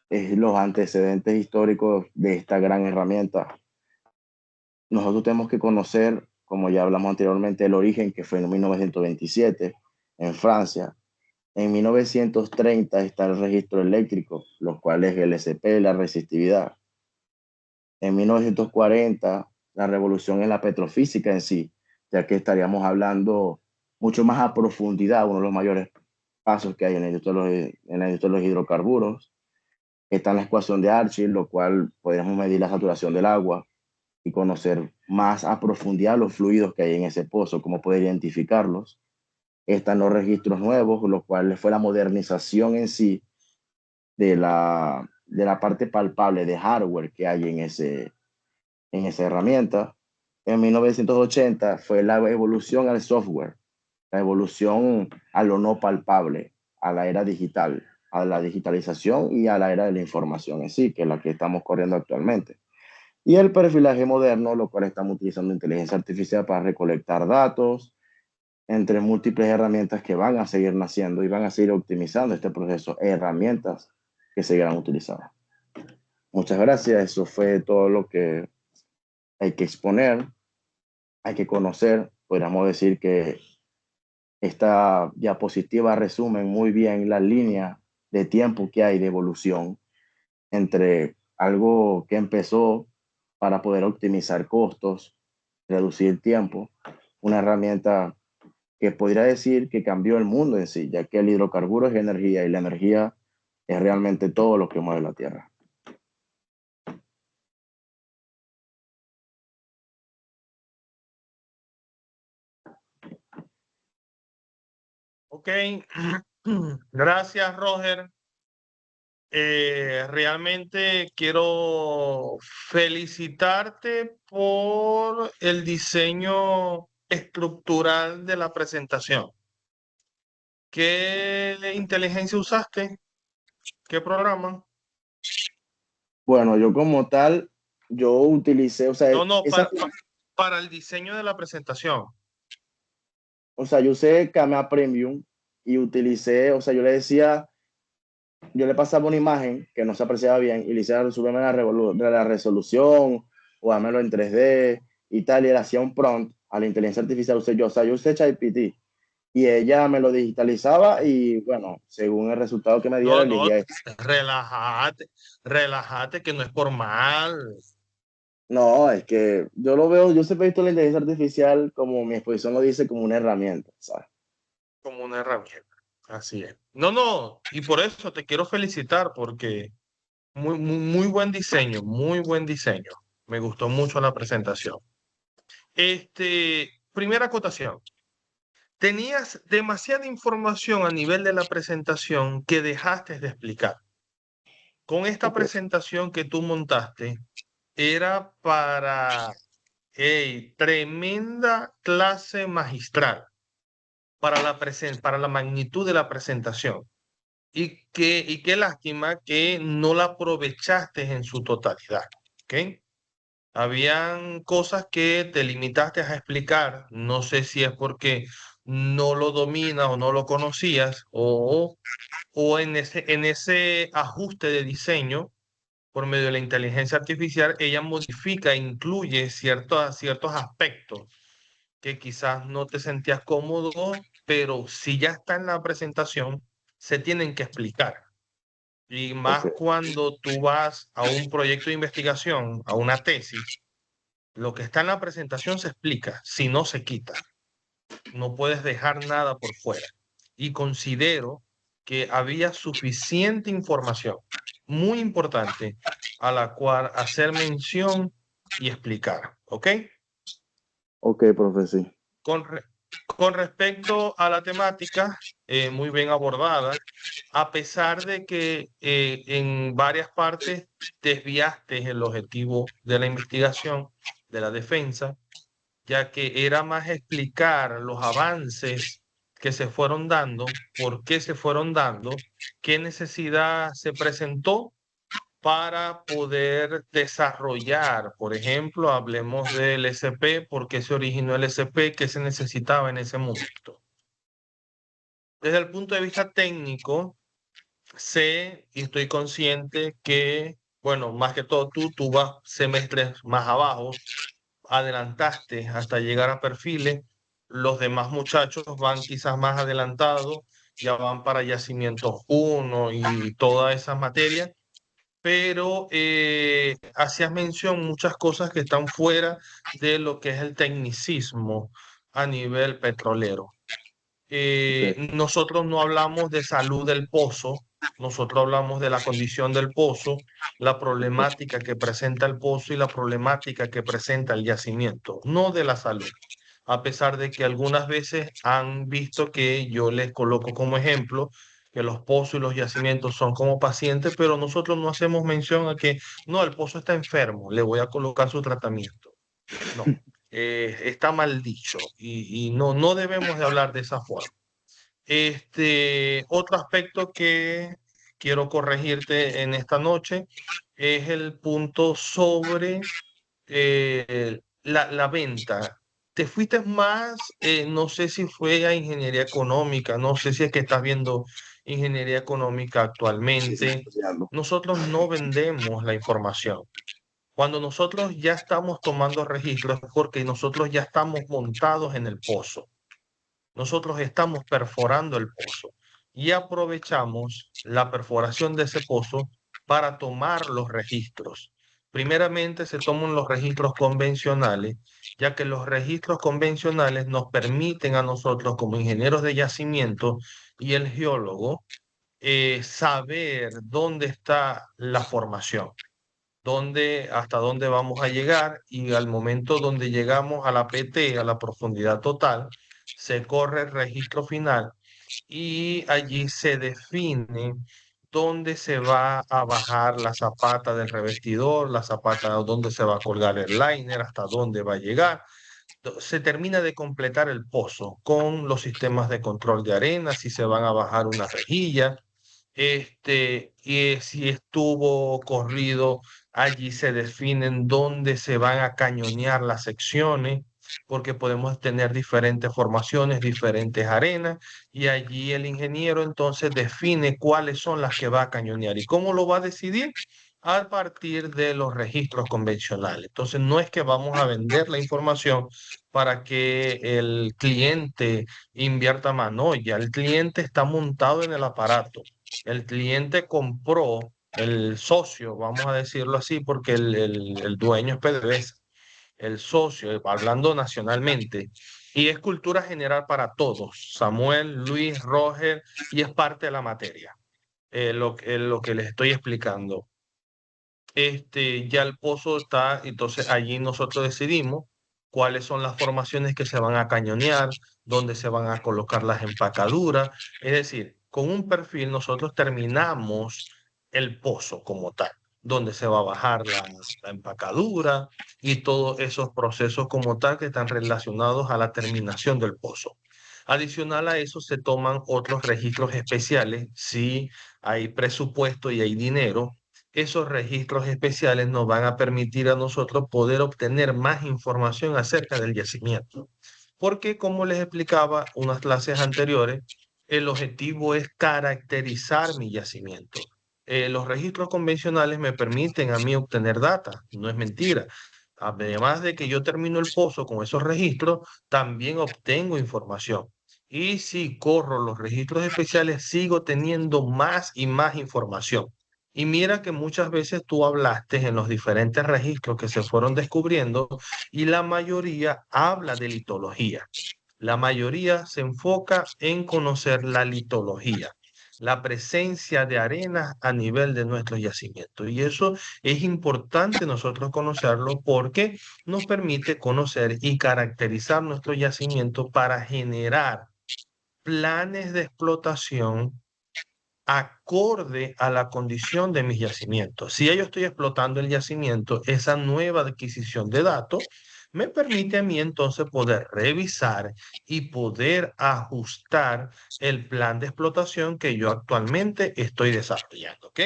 S4: los antecedentes históricos de esta gran herramienta, nosotros tenemos que conocer, como ya hablamos anteriormente, el origen, que fue en 1927 en Francia. En 1930 está el registro eléctrico, los cuales el SP, la resistividad. En 1940, la revolución en la petrofísica en sí, ya que estaríamos hablando mucho más a profundidad, uno de los mayores pasos que hay en la industria de los hidrocarburos. Está en la ecuación de Archill, lo cual podríamos medir la saturación del agua y conocer más a profundidad los fluidos que hay en ese pozo, cómo poder identificarlos. Están los registros nuevos, lo cual fue la modernización en sí de la parte palpable de hardware que hay en esa herramienta. En 1980 fue la evolución al software, la evolución a lo no palpable, a la era digital, a la digitalización y a la era de la información en sí, que es la que estamos corriendo actualmente. Y el perfilaje moderno, lo cual estamos utilizando inteligencia artificial para recolectar datos, entre múltiples herramientas que van a seguir naciendo y van a seguir optimizando este proceso, herramientas que seguirán utilizando. Muchas gracias, eso fue todo lo que hay que exponer, hay que conocer. Podríamos decir que esta diapositiva resume muy bien la línea de tiempo que hay de evolución entre algo que empezó para poder optimizar costos, reducir tiempo, una herramienta que podría decir que cambió el mundo en sí, ya que el hidrocarburo es energía y la energía es realmente todo lo que mueve la Tierra.
S3: Ok, gracias, Roger. Realmente quiero felicitarte por el diseño estructural de la presentación. ¿Qué inteligencia usaste? ¿Qué programa?
S4: Bueno, yo como tal, yo utilicé,
S3: No, para el diseño de la presentación.
S4: yo usé Camera Premium y utilicé, yo le decía, yo le pasaba una imagen que no se apreciaba bien y le hiciera subirme la resolución o házmelo en 3D y tal, y él hacía un prompt a la inteligencia artificial, yo usé ChatGPT y ella me lo digitalizaba y bueno, según el resultado que me diera,
S3: No,
S4: elegía.
S3: relájate, que no es por mal.
S4: No, es que yo lo veo, yo siempre he visto la inteligencia artificial como mi exposición lo dice, como una herramienta, ¿sabes?
S3: Como una herramienta. Así es. No, y por eso te quiero felicitar porque muy buen diseño, muy buen diseño. Me gustó mucho la presentación. Primera acotación. Tenías demasiada información a nivel de la presentación que dejaste de explicar. Con esta
S4: Okay.
S3: presentación que tú montaste, era para, tremenda clase magistral para la magnitud de la presentación. Y qué lástima que no la aprovechaste en su totalidad. ¿Ok? Habían cosas que te limitaste a explicar. No sé si es porque no lo dominas o no lo conocías o en ese ajuste de diseño por medio de la inteligencia artificial, ella modifica e incluye ciertos aspectos que quizás no te sentías cómodo, pero si ya está en la presentación, se tienen que explicar. Y más
S4: Okay.
S3: cuando tú vas a un proyecto de investigación, a una tesis, lo que está en la presentación se explica, si no se quita. No puedes dejar nada por fuera. Y considero que había suficiente información, muy importante, a la cual hacer mención y explicar. ¿Ok?
S4: Ok, profe, sí.
S3: Con respecto a la temática, muy bien abordada, a pesar de que en varias partes desviaste el objetivo de la investigación, de la defensa, ya que era más explicar los avances que se fueron dando, por qué se fueron dando, qué necesidad se presentó para poder desarrollar. Por ejemplo, hablemos del SP, por qué se originó el SP, qué se necesitaba en ese momento. Desde el punto de vista técnico, sé y estoy consciente que, bueno, más que todo tú vas semestres más abajo, adelantaste hasta llegar a perfiles, los demás muchachos van quizás más adelantados, ya van para yacimientos 1 y todas esas materias, pero hacías mención muchas cosas que están fuera de lo que es el tecnicismo a nivel petrolero.
S4: Okay.
S3: Nosotros no hablamos de salud del pozo, nosotros hablamos de la condición del pozo la problemática que presenta el pozo y la problemática que presenta el yacimiento, no de la salud. A pesar de que algunas veces han visto que yo les coloco como ejemplo que los pozos y los yacimientos son como pacientes, pero nosotros no hacemos mención a que no, el pozo está enfermo, le voy a colocar su tratamiento. No, está mal dicho y no debemos de hablar de esa forma. Otro aspecto que quiero corregirte en esta noche es el punto sobre la venta. Te fuiste más, no sé si fue a ingeniería económica, no sé si es que estás viendo ingeniería económica
S4: Sí, sí,
S3: actualmente.
S4: estudiando.
S3: Nosotros no vendemos la información. Cuando nosotros ya estamos tomando registros, es porque nosotros ya estamos montados en el pozo. Nosotros estamos perforando el pozo y aprovechamos la perforación de ese pozo para tomar los registros. Primeramente se toman los registros convencionales, ya que los registros convencionales nos permiten a nosotros como ingenieros de yacimiento y el geólogo saber dónde está la formación, hasta dónde vamos a llegar, y al momento donde llegamos a la PT, a la profundidad total, se corre el registro final y allí se define dónde se va a bajar la zapata del revestidor, la zapata donde se va a colgar el liner, hasta dónde va a llegar. Se termina de completar el pozo con los sistemas de control de arena, si se van a bajar una rejilla, y si estuvo corrido, allí se definen dónde se van a cañonear las secciones, porque podemos tener diferentes formaciones, diferentes arenas, y allí el ingeniero entonces define cuáles son las que va a cañonear. ¿Y cómo lo va a decidir? A partir de los registros convencionales. Entonces, no es que vamos a vender la información para que el cliente invierta más, no, ya el cliente está montado en el aparato. El cliente compró, el socio, vamos a decirlo así, porque el dueño es PDVSA, el socio, hablando nacionalmente, y es cultura general para todos, Samuel, Luis, Roger, y es parte de la materia, lo que les estoy explicando. Ya el pozo está, entonces allí nosotros decidimos cuáles son las formaciones que se van a cañonear, dónde se van a colocar las empacaduras. Es decir, con un perfil nosotros terminamos el pozo como tal, donde se va a bajar la empacadura y todos esos procesos como tal que están relacionados a la terminación del pozo. Adicional a eso, se toman otros registros especiales si hay presupuesto y hay dinero. Esos registros especiales nos van a permitir a nosotros poder obtener más información acerca del yacimiento. Porque, como les explicaba unas clases anteriores, el objetivo es caracterizar mi yacimiento. Los registros convencionales me permiten a mí obtener data, no es mentira. Además de que yo termino el pozo con esos registros, también obtengo información. Y si corro los registros especiales, sigo teniendo más y más información. Y mira que muchas veces tú hablaste en los diferentes registros que se fueron descubriendo y la mayoría habla de litología. La mayoría se enfoca en conocer la litología, la presencia de arenas a nivel de nuestros yacimientos. Y eso es importante nosotros conocerlo porque nos permite conocer y caracterizar nuestro yacimiento para generar planes de explotación acorde a la condición de mis yacimientos. Si yo estoy explotando el yacimiento, esa nueva adquisición de datos me permite a mí entonces poder revisar y poder ajustar el plan de explotación que yo actualmente estoy desarrollando, ¿ok?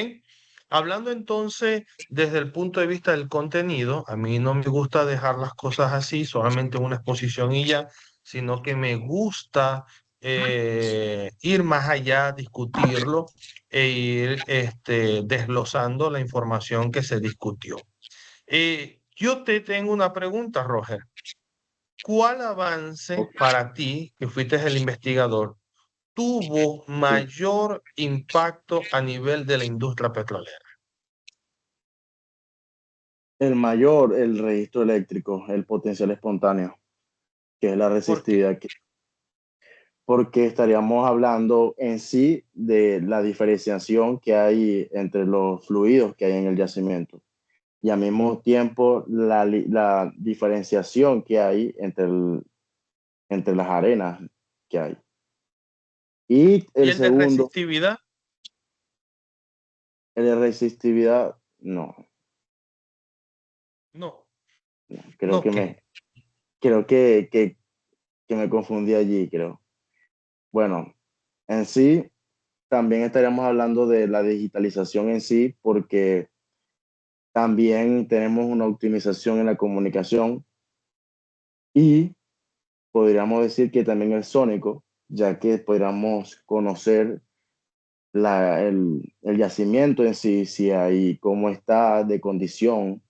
S3: Hablando entonces desde el punto de vista del contenido, a mí no me gusta dejar las cosas así, solamente una exposición y ya, sino que me gusta ir más allá, discutirlo e ir desglosando la información que se discutió. Yo te tengo una pregunta, Roger. ¿Cuál avance para ti, que fuiste el investigador, tuvo
S4: Sí.
S3: mayor impacto a nivel de la industria petrolera?
S4: El mayor, el registro eléctrico, el potencial espontáneo, que es la
S3: ¿Por qué?
S4: resistividad. porque estaríamos hablando en sí de la diferenciación que hay entre los fluidos que hay en el yacimiento y al mismo tiempo la diferenciación que hay entre las arenas que hay. Y
S3: ¿Y
S4: el
S3: el de
S4: segundo,
S3: resistividad?
S4: el de resistividad, no,
S3: No,
S4: creo
S3: no,
S4: que
S3: ¿qué?
S4: que me confundí allí, creo. Bueno, en sí, también estaríamos hablando de la digitalización en sí, porque también tenemos una optimización en la comunicación y podríamos decir que también el sónico, ya que podríamos conocer el yacimiento en sí, si hay, cómo está de condición,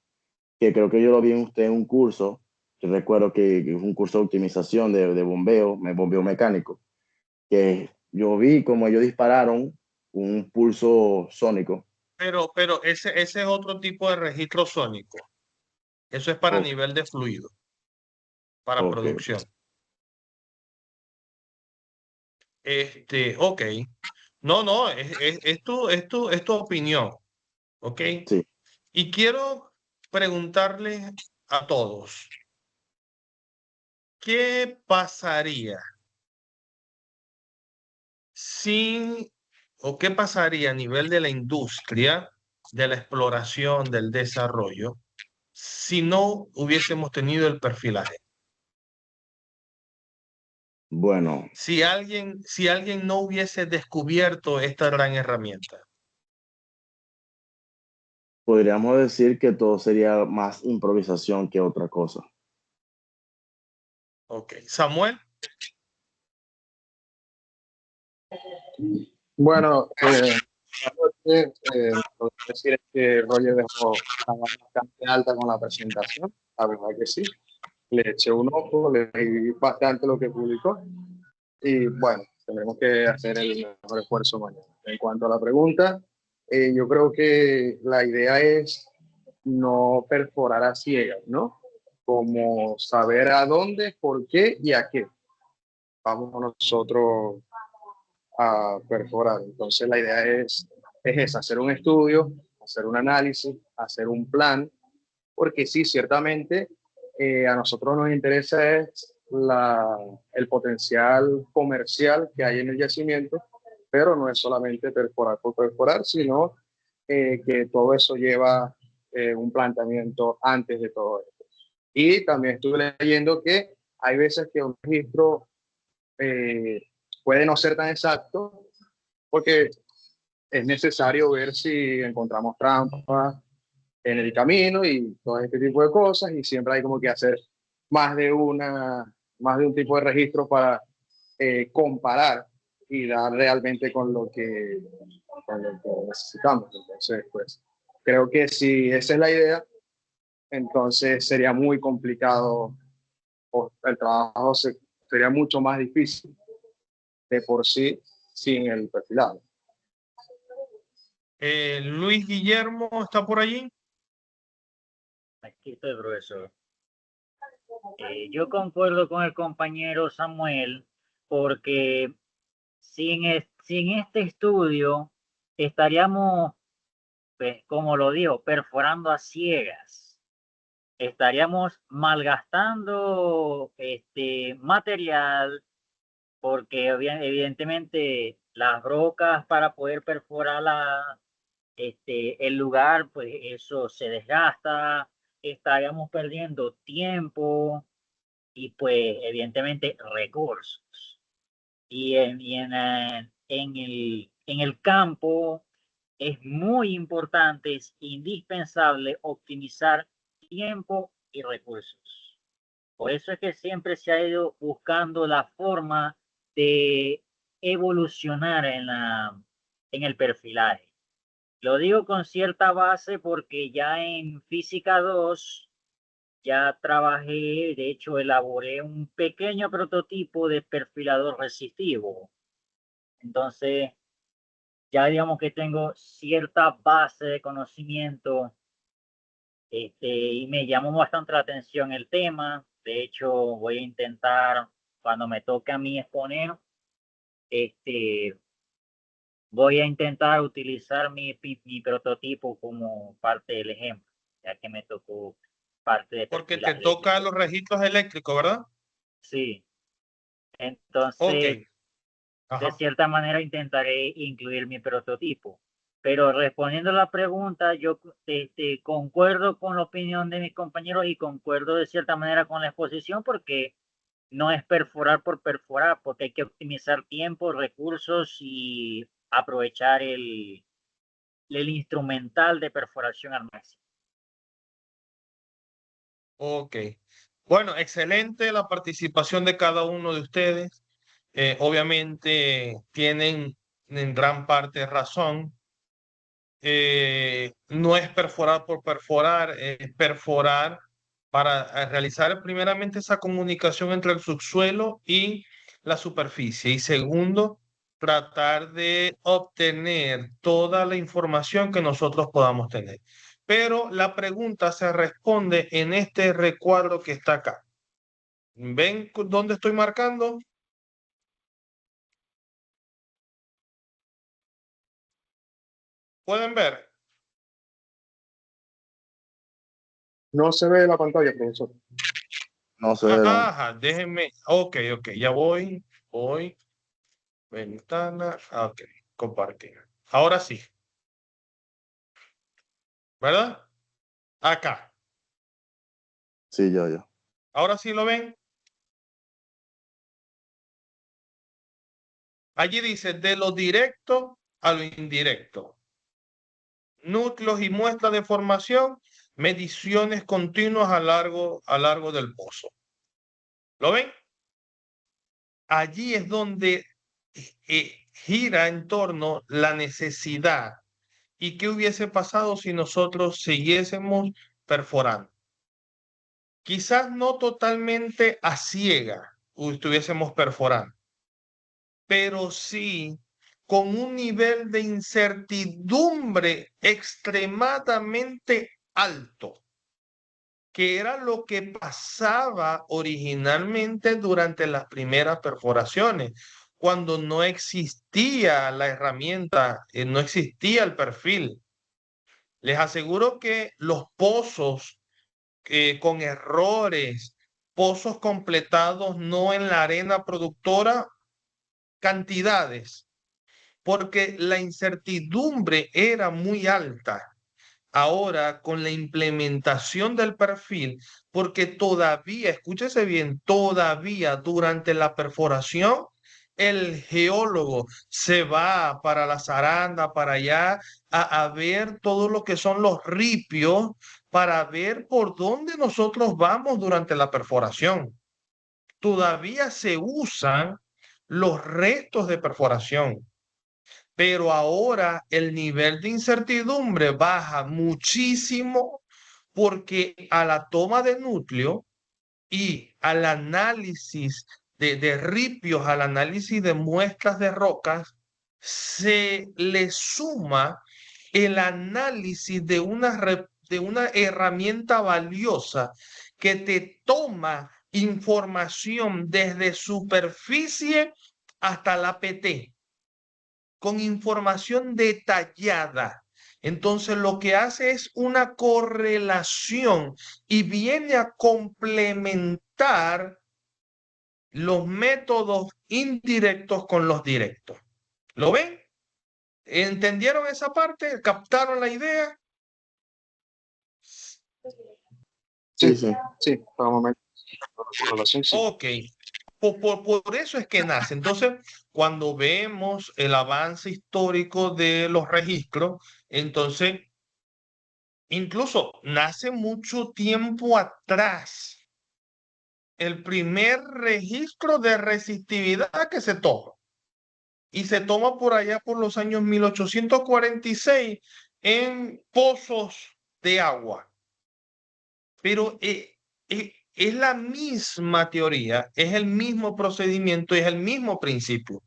S4: que creo que yo lo vi en usted en un curso, que recuerdo que es un curso de optimización de bombeo mecánico, que yo vi como ellos dispararon un pulso sónico.
S3: Pero ese es otro tipo de registro sónico. Eso es para
S4: Ok,
S3: nivel de fluido, para
S4: ok,
S3: producción. Ok. No, no, es tu opinión, ¿ok?
S4: sí.
S3: Y quiero preguntarle a todos, ¿qué pasaría si, o qué pasaría a nivel de la industria, de la exploración, del desarrollo, si no hubiésemos tenido el perfilaje?
S4: Bueno,
S3: Si alguien no hubiese descubierto esta gran herramienta.
S4: podríamos decir que todo sería más improvisación que otra cosa.
S3: Ok. Samuel,
S2: Bueno, lo que quiero decir es que Roger dejó la vara bastante alta con la presentación, la verdad que sí. Le eché un ojo, le leí bastante lo que publicó y bueno, tendremos que hacer el mejor esfuerzo mañana. En cuanto a la pregunta, yo creo que la idea es no perforar a ciegas, ¿no? Como saber a dónde, por qué y a qué vamos nosotros a perforar. Entonces la idea es esa, hacer un estudio, hacer un análisis, hacer un plan, porque sí, ciertamente a nosotros nos interesa es el potencial comercial que hay en el yacimiento, pero no es solamente perforar por perforar, sino que todo eso lleva un planteamiento antes de todo esto. Y también estuve leyendo que hay veces que un registro eh, puede no ser tan exacto porque es necesario ver si encontramos trampas en el camino y todo este tipo de cosas y siempre hay como que hacer más de más de un tipo de registro para comparar y dar realmente con lo que necesitamos. Entonces, pues creo que si esa es la idea, entonces sería muy complicado o el trabajo sería mucho más difícil de por sí sin el perfilado.
S3: Luis Guillermo está por allí.
S5: Aquí estoy, profesor. Yo concuerdo con el compañero Samuel porque sin este estudio estaríamos, pues, como lo digo, perforando a ciegas. Estaríamos malgastando material porque evidentemente las rocas para poder perforar el lugar, pues eso se desgasta, estaríamos perdiendo tiempo y pues evidentemente recursos. En el campo es muy importante, es indispensable optimizar tiempo y recursos. Por eso es que siempre se ha ido buscando la forma de evolucionar en el perfilaje. Lo digo con cierta base porque ya en Física 2 ya trabajé, de hecho elaboré un pequeño prototipo de perfilador resistivo. Entonces, ya digamos que tengo cierta base de conocimiento y me llamó bastante la atención el tema. De hecho, voy a intentar, cuando me toque a mí exponer, Voy a intentar utilizar mi prototipo como parte del ejemplo, ya que me tocó parte de
S3: Porque te
S5: perfilaje
S3: toca
S5: eléctrico.
S3: los registros eléctricos, ¿verdad?
S5: Sí,
S3: Ok.
S5: entonces de
S3: Ajá.
S5: cierta manera intentaré incluir mi prototipo. Pero respondiendo a la pregunta, yo concuerdo con la opinión de mis compañeros y concuerdo de cierta manera con la exposición porque no es perforar por perforar, porque hay que optimizar tiempo, recursos y aprovechar el instrumental de perforación al máximo.
S3: Ok. Bueno, excelente la participación de cada uno de ustedes. Obviamente tienen en gran parte razón. No es perforar por perforar, es perforar para realizar primeramente esa comunicación entre el subsuelo y la superficie. Y segundo, tratar de obtener toda la información que nosotros podamos tener. Pero la pregunta se responde en este recuadro que está acá. ¿Ven dónde estoy marcando? ¿Pueden ver?
S2: No se ve la pantalla, profesor.
S4: No se ve, don.
S3: Ajá, déjenme. Ok, ya voy. Ventana. Ok, compartir. Ahora sí, ¿verdad? Acá.
S4: Sí, yo.
S3: Ahora sí lo ven. Allí dice de lo directo a lo indirecto. Núcleos y muestras de formación, mediciones continuas a largo del pozo. ¿Lo ven? Allí es donde gira en torno la necesidad y qué hubiese pasado si nosotros siguiésemos perforando. Quizás no totalmente a ciega estuviésemos perforando, pero sí con un nivel de incertidumbre extremadamente alto, que era lo que pasaba originalmente durante las primeras perforaciones, cuando no existía la herramienta, no existía el perfil. Les aseguro que los pozos con errores, pozos completados no en la arena productora, cantidades, porque la incertidumbre era muy alta. Ahora, con la implementación del perfil, porque todavía, escúchese bien, todavía durante la perforación, el geólogo se va para la zaranda, para allá, a ver todo lo que son los ripios, para ver por dónde nosotros vamos durante la perforación. Todavía se usan los restos de perforación, pero ahora el nivel de incertidumbre baja muchísimo porque a la toma de núcleo y al análisis de ripios, al análisis de muestras de rocas, se le suma el análisis de una herramienta valiosa que te toma información desde superficie hasta la PT con información detallada. Entonces lo que hace es una correlación y viene a complementar los métodos indirectos con los directos. ¿Lo ven? ¿Entendieron esa parte? ¿Captaron la idea?
S2: Sí,
S4: Sí.
S2: sí, para un momento. Correlación, sí.
S3: Ok. Por eso es que nace. Entonces, cuando vemos el avance histórico de los registros, entonces incluso nace mucho tiempo atrás el primer registro de resistividad que se toma. Y se toma por allá por los años 1846 en pozos de agua. Pero es la misma teoría, es el mismo procedimiento, es el mismo principio.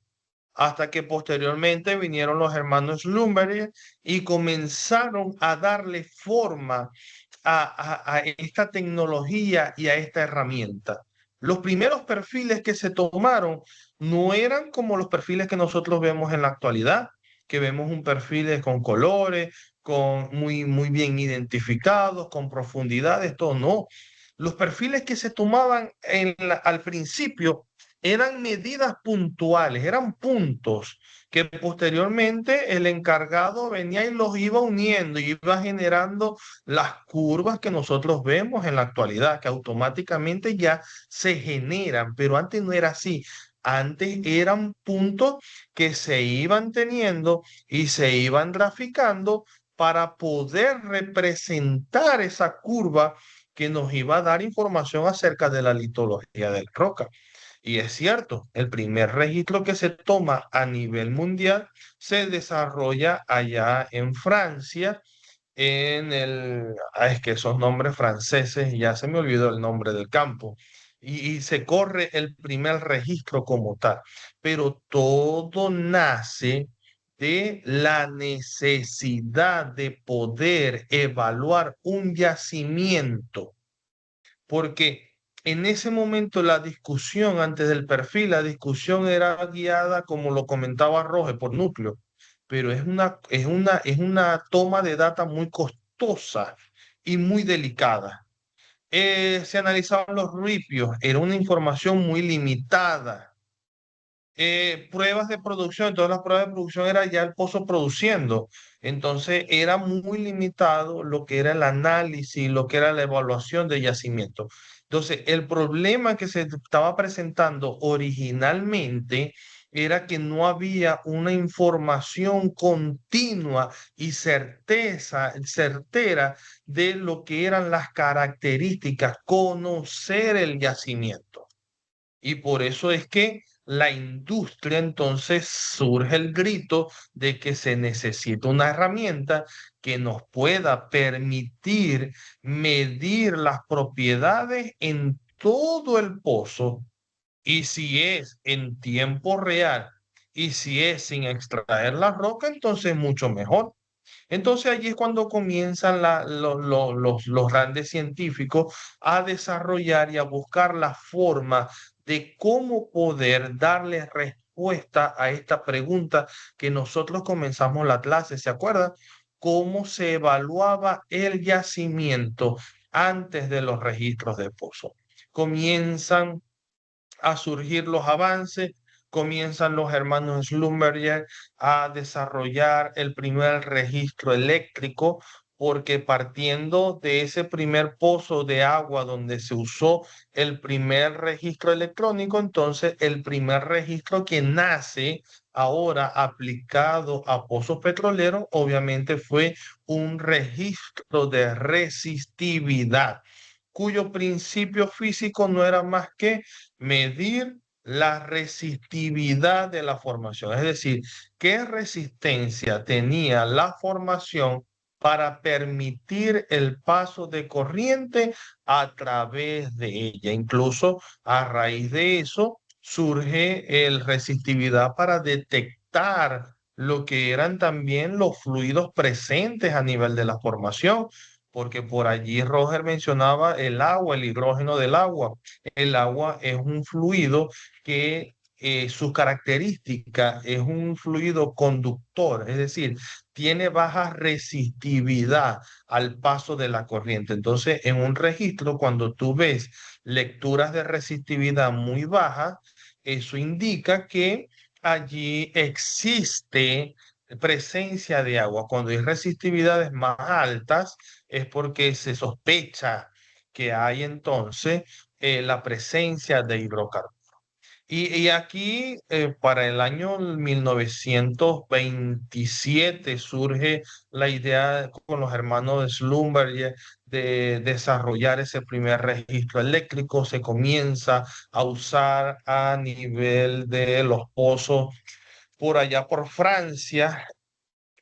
S3: Hasta que posteriormente vinieron los hermanos Schlumberger y comenzaron a darle forma a esta tecnología y a esta herramienta. los primeros perfiles que se tomaron no eran como los perfiles que nosotros vemos en la actualidad, que vemos un perfil con colores, con muy bien identificados, con profundidades, todo. No, los perfiles que se tomaban al principio eran medidas puntuales, eran puntos que posteriormente el encargado venía y los iba uniendo y iba generando las curvas que nosotros vemos en la actualidad, que automáticamente ya se generan, pero antes no era así. Antes eran puntos que se iban teniendo y se iban graficando para poder representar esa curva que nos iba a dar información acerca de la litología de la roca. Y es cierto, el primer registro que se toma a nivel mundial se desarrolla allá en Francia, es que esos nombres franceses, ya se me olvidó el nombre del campo, y se corre el primer registro como tal, pero todo nace de la necesidad de poder evaluar un yacimiento, porque en ese momento la discusión antes del perfil, la discusión era guiada, como lo comentaba Roge, por núcleo, pero es una toma de data muy costosa y muy delicada. Se analizaban los ripios, era una información muy limitada. Pruebas de producción, todas las pruebas de producción era ya el pozo produciendo. Entonces era muy limitado lo que era el análisis, lo que era la evaluación de yacimiento. Entonces el problema que se estaba presentando originalmente era que no había una información continua y certera de lo que eran las características, conocer el yacimiento. Y por eso es que la industria, entonces surge el grito de que se necesita una herramienta que nos pueda permitir medir las propiedades en todo el pozo, y si es en tiempo real y si es sin extraer la roca, entonces mucho mejor. Entonces allí es cuando comienzan los grandes científicos a desarrollar y a buscar la forma de cómo poder darle respuesta a esta pregunta que nosotros comenzamos la clase, ¿se acuerdan? ¿Cómo se evaluaba el yacimiento antes de los registros de pozo? Comienzan a surgir los avances, comienzan los hermanos Schlumberger a desarrollar el primer registro eléctrico, porque partiendo de ese primer pozo de agua donde se usó el primer registro electrónico, entonces el primer registro que nace ahora aplicado a pozos petroleros, obviamente fue un registro de resistividad, cuyo principio físico no era más que medir la resistividad de la formación, es decir, qué resistencia tenía la formación para permitir el paso de corriente a través de ella. Incluso a raíz de eso surge el resistividad para detectar lo que eran también los fluidos presentes a nivel de la formación, porque por allí Roger mencionaba el agua, el hidrógeno del agua. El agua es un fluido que su característica es un fluido conductor, es decir, tiene baja resistividad al paso de la corriente. Entonces, en un registro, cuando tú ves lecturas de resistividad muy bajas, eso indica que allí existe presencia de agua. Cuando hay resistividades más altas, es porque se sospecha que hay entonces la presencia de hidrocarburos. Y aquí, para el año 1927, surge la idea con los hermanos Schlumberger de desarrollar ese primer registro eléctrico. Se comienza a usar a nivel de los pozos por allá por Francia,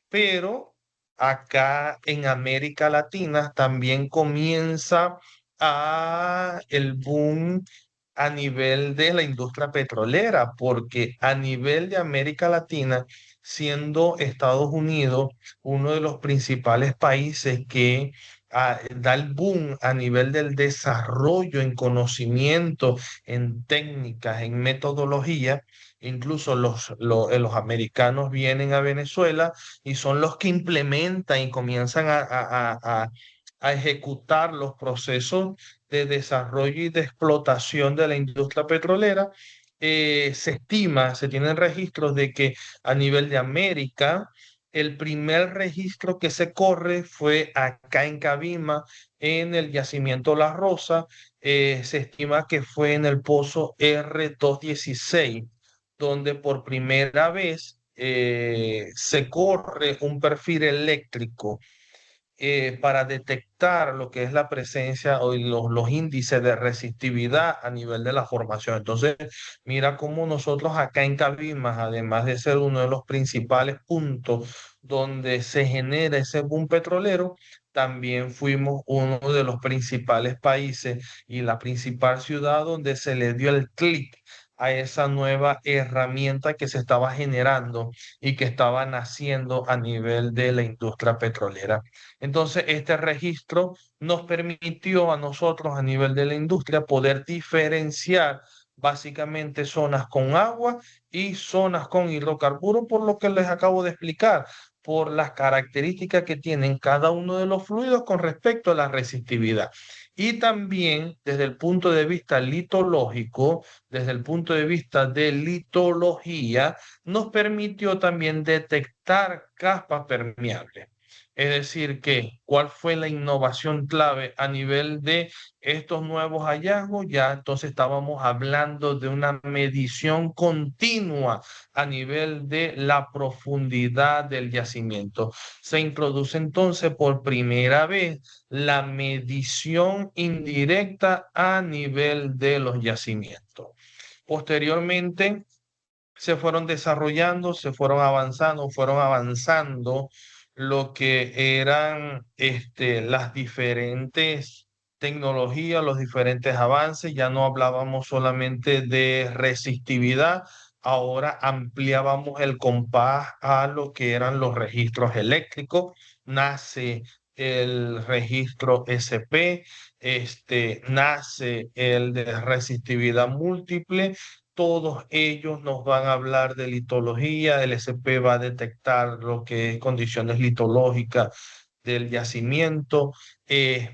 S3: pero acá en América Latina también comienza el boom a nivel de la industria petrolera, porque a nivel de América Latina, siendo Estados Unidos uno de los principales países que da el boom a nivel del desarrollo en conocimiento, en técnicas, en metodología. Incluso los americanos vienen a Venezuela y son los que implementan y comienzan a ejecutar los procesos de desarrollo y de explotación de la industria petrolera. Se estima, se tienen registros de que a nivel de América, el primer registro que se corre fue acá en Cabima, en el yacimiento La Rosa. Se estima que fue en el pozo R216, donde por primera vez se corre un perfil eléctrico para detectar lo que es la presencia o los índices de resistividad a nivel de la formación. Entonces, mira cómo nosotros acá en Cabimas, además de ser uno de los principales puntos donde se genera ese boom petrolero, también fuimos uno de los principales países y la principal ciudad donde se le dio el clic a esa nueva herramienta que se estaba generando y que estaba naciendo a nivel de la industria petrolera. Entonces, este registro nos permitió a nosotros a nivel de la industria poder diferenciar básicamente zonas con agua y zonas con hidrocarburos, por lo que les acabo de explicar, por las características que tienen cada uno de los fluidos con respecto a la resistividad. Y también desde el punto de vista litológico, desde el punto de vista de litología, nos permitió también detectar capas permeables. Es decir, que cuál fue la innovación clave a nivel de estos nuevos hallazgos. Ya entonces estábamos hablando de una medición continua a nivel de la profundidad del yacimiento. Se introduce entonces por primera vez la medición indirecta a nivel de los yacimientos. Posteriormente, se fueron desarrollando, fueron avanzando lo que eran las diferentes tecnologías, los diferentes avances. Ya no hablábamos solamente de resistividad, ahora ampliábamos el compás a lo que eran los registros eléctricos. Nace el registro SP, nace el de resistividad múltiple. Todos ellos nos van a hablar de litología. El SP va a detectar lo que es condiciones litológicas del yacimiento,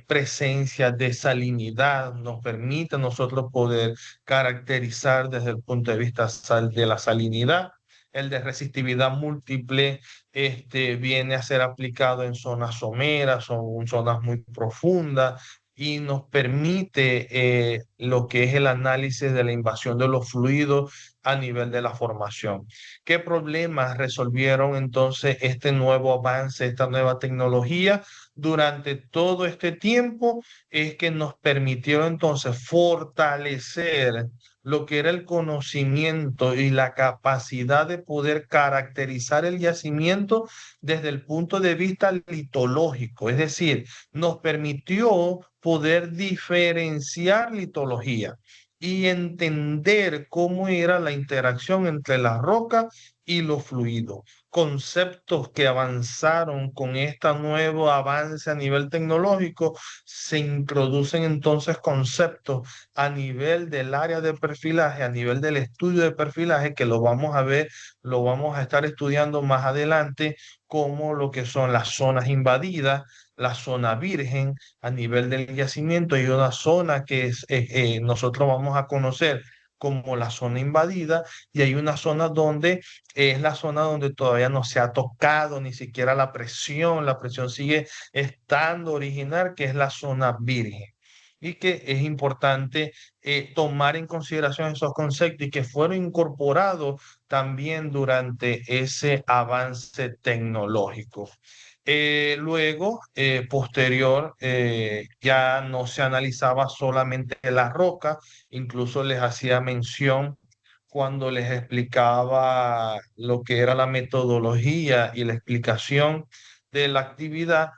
S3: presencia de salinidad, nos permite a nosotros poder caracterizar desde el punto de vista de la salinidad. El de resistividad múltiple viene a ser aplicado en zonas someras o en zonas muy profundas y nos permite lo que es el análisis de la invasión de los fluidos a nivel de la formación. ¿Qué problemas resolvieron entonces este nuevo avance, esta nueva tecnología? Durante todo este tiempo es que nos permitieron entonces fortalecer lo que era el conocimiento y la capacidad de poder caracterizar el yacimiento desde el punto de vista litológico, es decir, nos permitió poder diferenciar litología y entender cómo era la interacción entre la roca y los fluidos. Conceptos que avanzaron con este nuevo avance a nivel tecnológico, se introducen entonces conceptos a nivel del área de perfilaje, a nivel del estudio de perfilaje, que lo vamos a ver, lo vamos a estar estudiando más adelante, como lo que son las zonas invadidas, la zona virgen a nivel del yacimiento y una zona que nosotros vamos a conocer como la zona invadida, y hay una zona donde es la zona donde todavía no se ha tocado ni siquiera la presión sigue estando original, que es la zona virgen. Y que es importante tomar en consideración esos conceptos y que fueron incorporados también durante ese avance tecnológico. Luego, posterior, ya no se analizaba solamente la roca, incluso les hacía mención cuando les explicaba lo que era la metodología y la explicación de la actividad,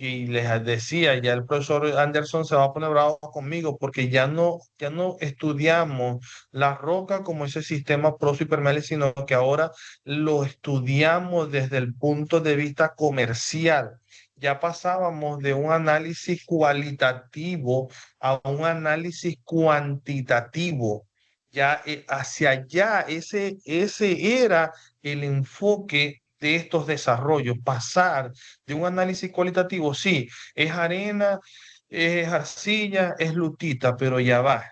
S3: y les decía, ya el profesor Anderson se va a poner bravo conmigo porque ya no estudiamos la roca como ese sistema proso y permeable, sino que ahora lo estudiamos desde el punto de vista comercial. ya pasábamos de un análisis cualitativo a un análisis cuantitativo. Ya hacia allá, ese era el enfoque de estos desarrollos, pasar de un análisis cualitativo, sí, es arena, es arcilla, es lutita, pero ya va.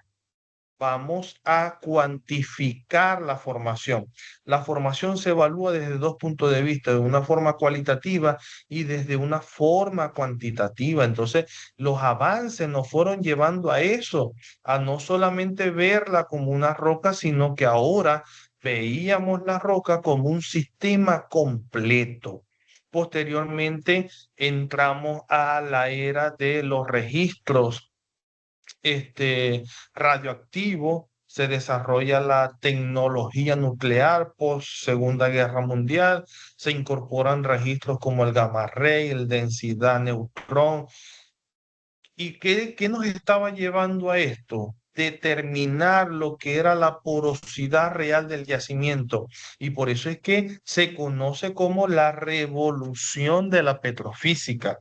S3: Vamos a cuantificar la formación. La formación se evalúa desde dos puntos de vista, de una forma cualitativa y desde una forma cuantitativa. Entonces, los avances nos fueron llevando a eso, a no solamente verla como una roca, sino que ahora veíamos la roca como un sistema completo. Posteriormente, entramos a la era de los registros radioactivo, se desarrolla la tecnología nuclear post Segunda Guerra Mundial, se incorporan registros como el gamma ray, el densidad neutrón. ¿Y qué nos estaba llevando a esto? Determinar lo que era la porosidad real del yacimiento. Y por eso es que se conoce como la revolución de la petrofísica.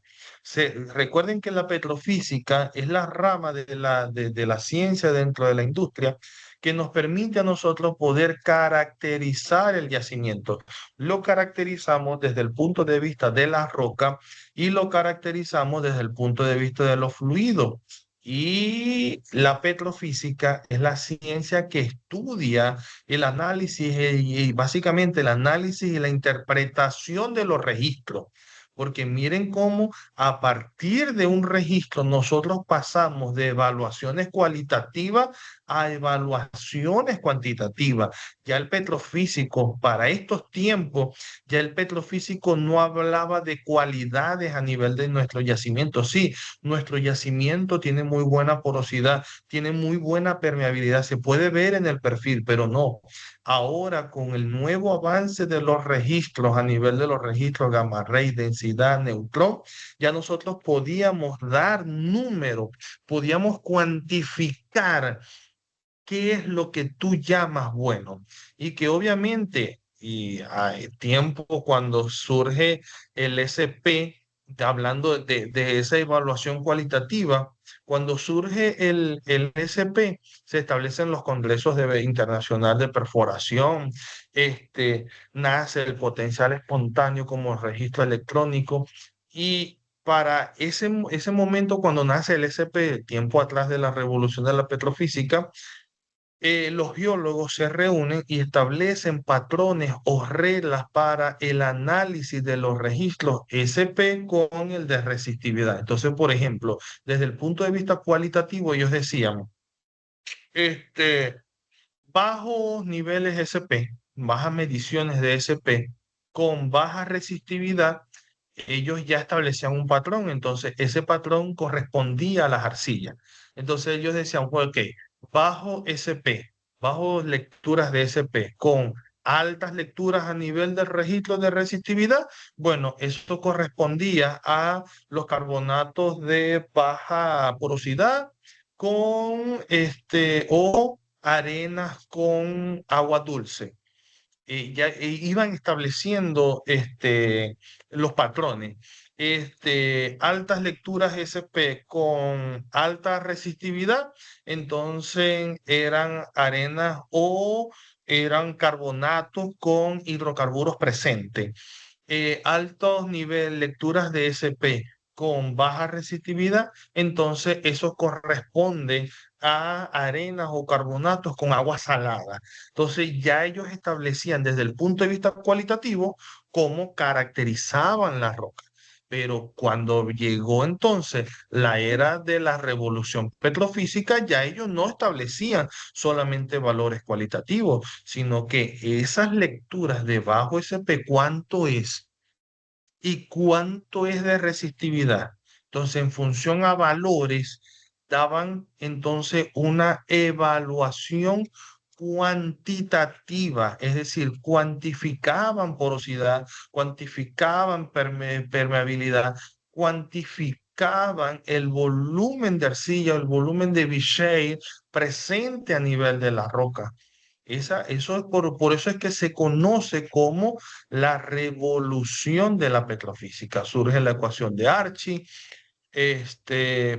S3: Recuerden que la petrofísica es la rama de la ciencia dentro de la industria que nos permite a nosotros poder caracterizar el yacimiento. Lo caracterizamos desde el punto de vista de la roca y lo caracterizamos desde el punto de vista de los fluidos. Y la petrofísica es la ciencia que estudia el análisis y básicamente el análisis y la interpretación de los registros. Porque miren cómo a partir de un registro nosotros pasamos de evaluaciones cualitativas a evaluaciones cuantitativas. Ya el petrofísico para estos tiempos, ya el petrofísico no hablaba de cualidades a nivel de nuestro yacimiento. Sí, nuestro yacimiento tiene muy buena porosidad, tiene muy buena permeabilidad, se puede ver en el perfil, pero no. Ahora, con el nuevo avance de los registros a nivel de los registros gamma ray, densidad, neutrón, ya nosotros podíamos dar números, podíamos cuantificar qué es lo que tú llamas bueno. Y que obviamente, y hay tiempo cuando surge el SP, hablando de esa evaluación cualitativa, cuando surge el SP, se establecen los congresos internacional de perforación, nace el potencial espontáneo como registro electrónico y para ese momento cuando nace el SP, tiempo atrás de la revolución de la petrofísica, los geólogos se reúnen y establecen patrones o reglas para el análisis de los registros SP con el de resistividad. Entonces, por ejemplo, desde el punto de vista cualitativo, ellos decían, este, bajos niveles SP, bajas mediciones de SP con baja resistividad, ellos ya establecían un patrón, entonces ese patrón correspondía a las arcillas. Entonces ellos decían, pues, ok, bajo SP, bajo lecturas de SP, con altas lecturas a nivel del registro de resistividad, bueno, esto correspondía a los carbonatos de baja porosidad con o arenas con agua dulce. Ya iban estableciendo los patrones. Altas lecturas SP con alta resistividad, entonces eran arenas o eran carbonatos con hidrocarburos presentes. Altos niveles, lecturas de SP con baja resistividad, entonces eso corresponde a arenas o carbonatos con agua salada. Entonces ya ellos establecían desde el punto de vista cualitativo cómo caracterizaban la roca. Pero cuando llegó entonces la era de la revolución petrofísica, ya ellos no establecían solamente valores cualitativos, sino que esas lecturas de bajo SP, ¿cuánto es? ¿Y cuánto es de resistividad? Entonces, en función a valores, daban entonces una evaluación cuantitativa, es decir, cuantificaban porosidad, cuantificaban permeabilidad, cuantificaban el volumen de arcilla, el volumen de bichade presente a nivel de la roca. Eso es por eso es que se conoce como la revolución de la petrofísica. Surge la ecuación de Archie,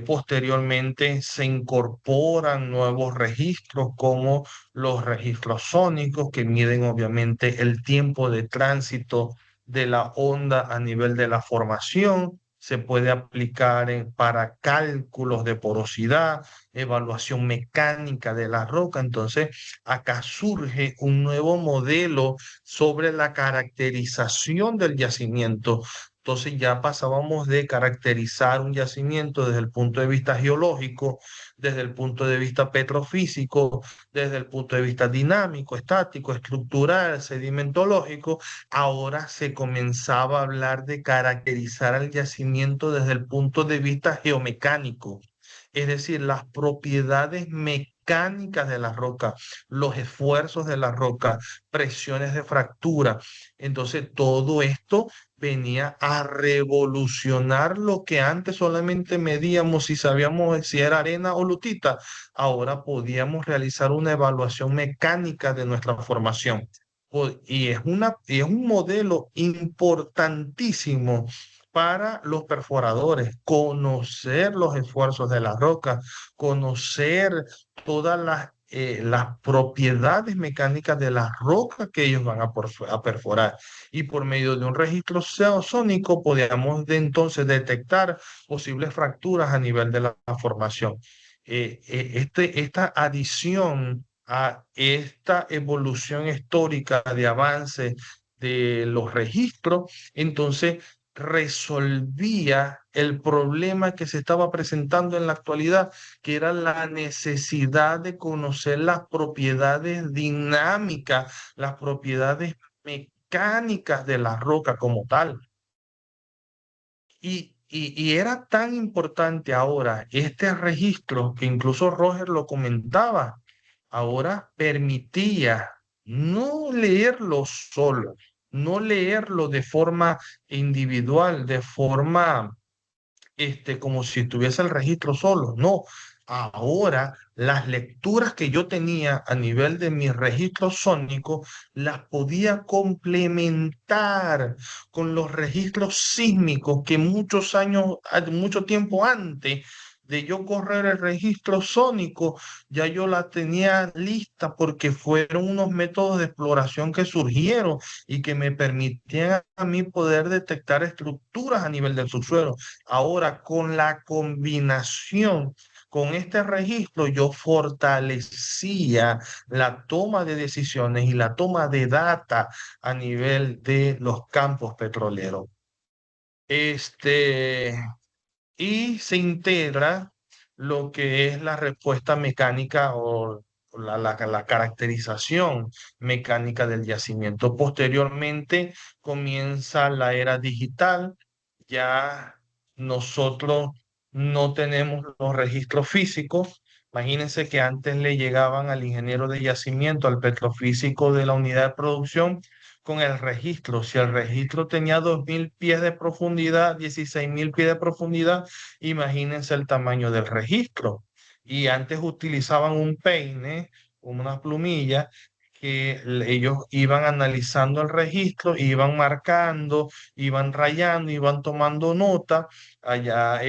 S3: posteriormente se incorporan nuevos registros como los registros sónicos que miden obviamente el tiempo de tránsito de la onda a nivel de la formación. Se puede aplicar para cálculos de porosidad, evaluación mecánica de la roca. Entonces, acá surge un nuevo modelo sobre la caracterización del yacimiento. Entonces ya pasábamos de caracterizar un yacimiento desde el punto de vista geológico, desde el punto de vista petrofísico, desde el punto de vista dinámico, estático, estructural, sedimentológico. Ahora se comenzaba a hablar de caracterizar el yacimiento desde el punto de vista geomecánico, es decir, las propiedades mecánicas de la roca, los esfuerzos de la roca, presiones de fractura. Entonces, todo esto venía a revolucionar lo que antes solamente medíamos si sabíamos si era arena o lutita. Ahora podíamos realizar una evaluación mecánica de nuestra formación. Y es un modelo importantísimo para los perforadores, conocer los esfuerzos de la roca, conocer todas las propiedades mecánicas de la roca que ellos van a perforar. Y por medio de un registro sónico podíamos entonces detectar posibles fracturas a nivel de la formación. Esta adición a esta evolución histórica de avance de los registros, entonces resolvía el problema que se estaba presentando en la actualidad, que era la necesidad de conocer las propiedades dinámicas, las propiedades mecánicas de la roca como tal. Y era tan importante ahora este registro que incluso Roger lo comentaba, ahora permitía no leerlo solo, no leerlo de forma individual, de forma como si estuviese el registro solo. No, ahora las lecturas que yo tenía a nivel de mi registro sónico las podía complementar con los registros sísmicos que muchos años, mucho tiempo antes de yo correr el registro sónico, ya yo la tenía lista porque fueron unos métodos de exploración que surgieron y que me permitían a mí poder detectar estructuras a nivel del subsuelo. Ahora, con la combinación con este registro, yo fortalecía la toma de decisiones y la toma de data a nivel de los campos petroleros. Este, y se integra lo que es la respuesta mecánica o la caracterización mecánica del yacimiento. Posteriormente comienza la era digital. Ya nosotros no tenemos los registros físicos. Imagínense que antes le llegaban al ingeniero de yacimiento, al petrofísico de la unidad de producción, con el registro. Si el registro tenía 2.000 pies de profundidad, 16.000 pies de profundidad, imagínense el tamaño del registro. Y antes utilizaban un peine, una plumilla, que ellos iban analizando el registro, iban marcando, iban rayando, iban tomando nota. Allá,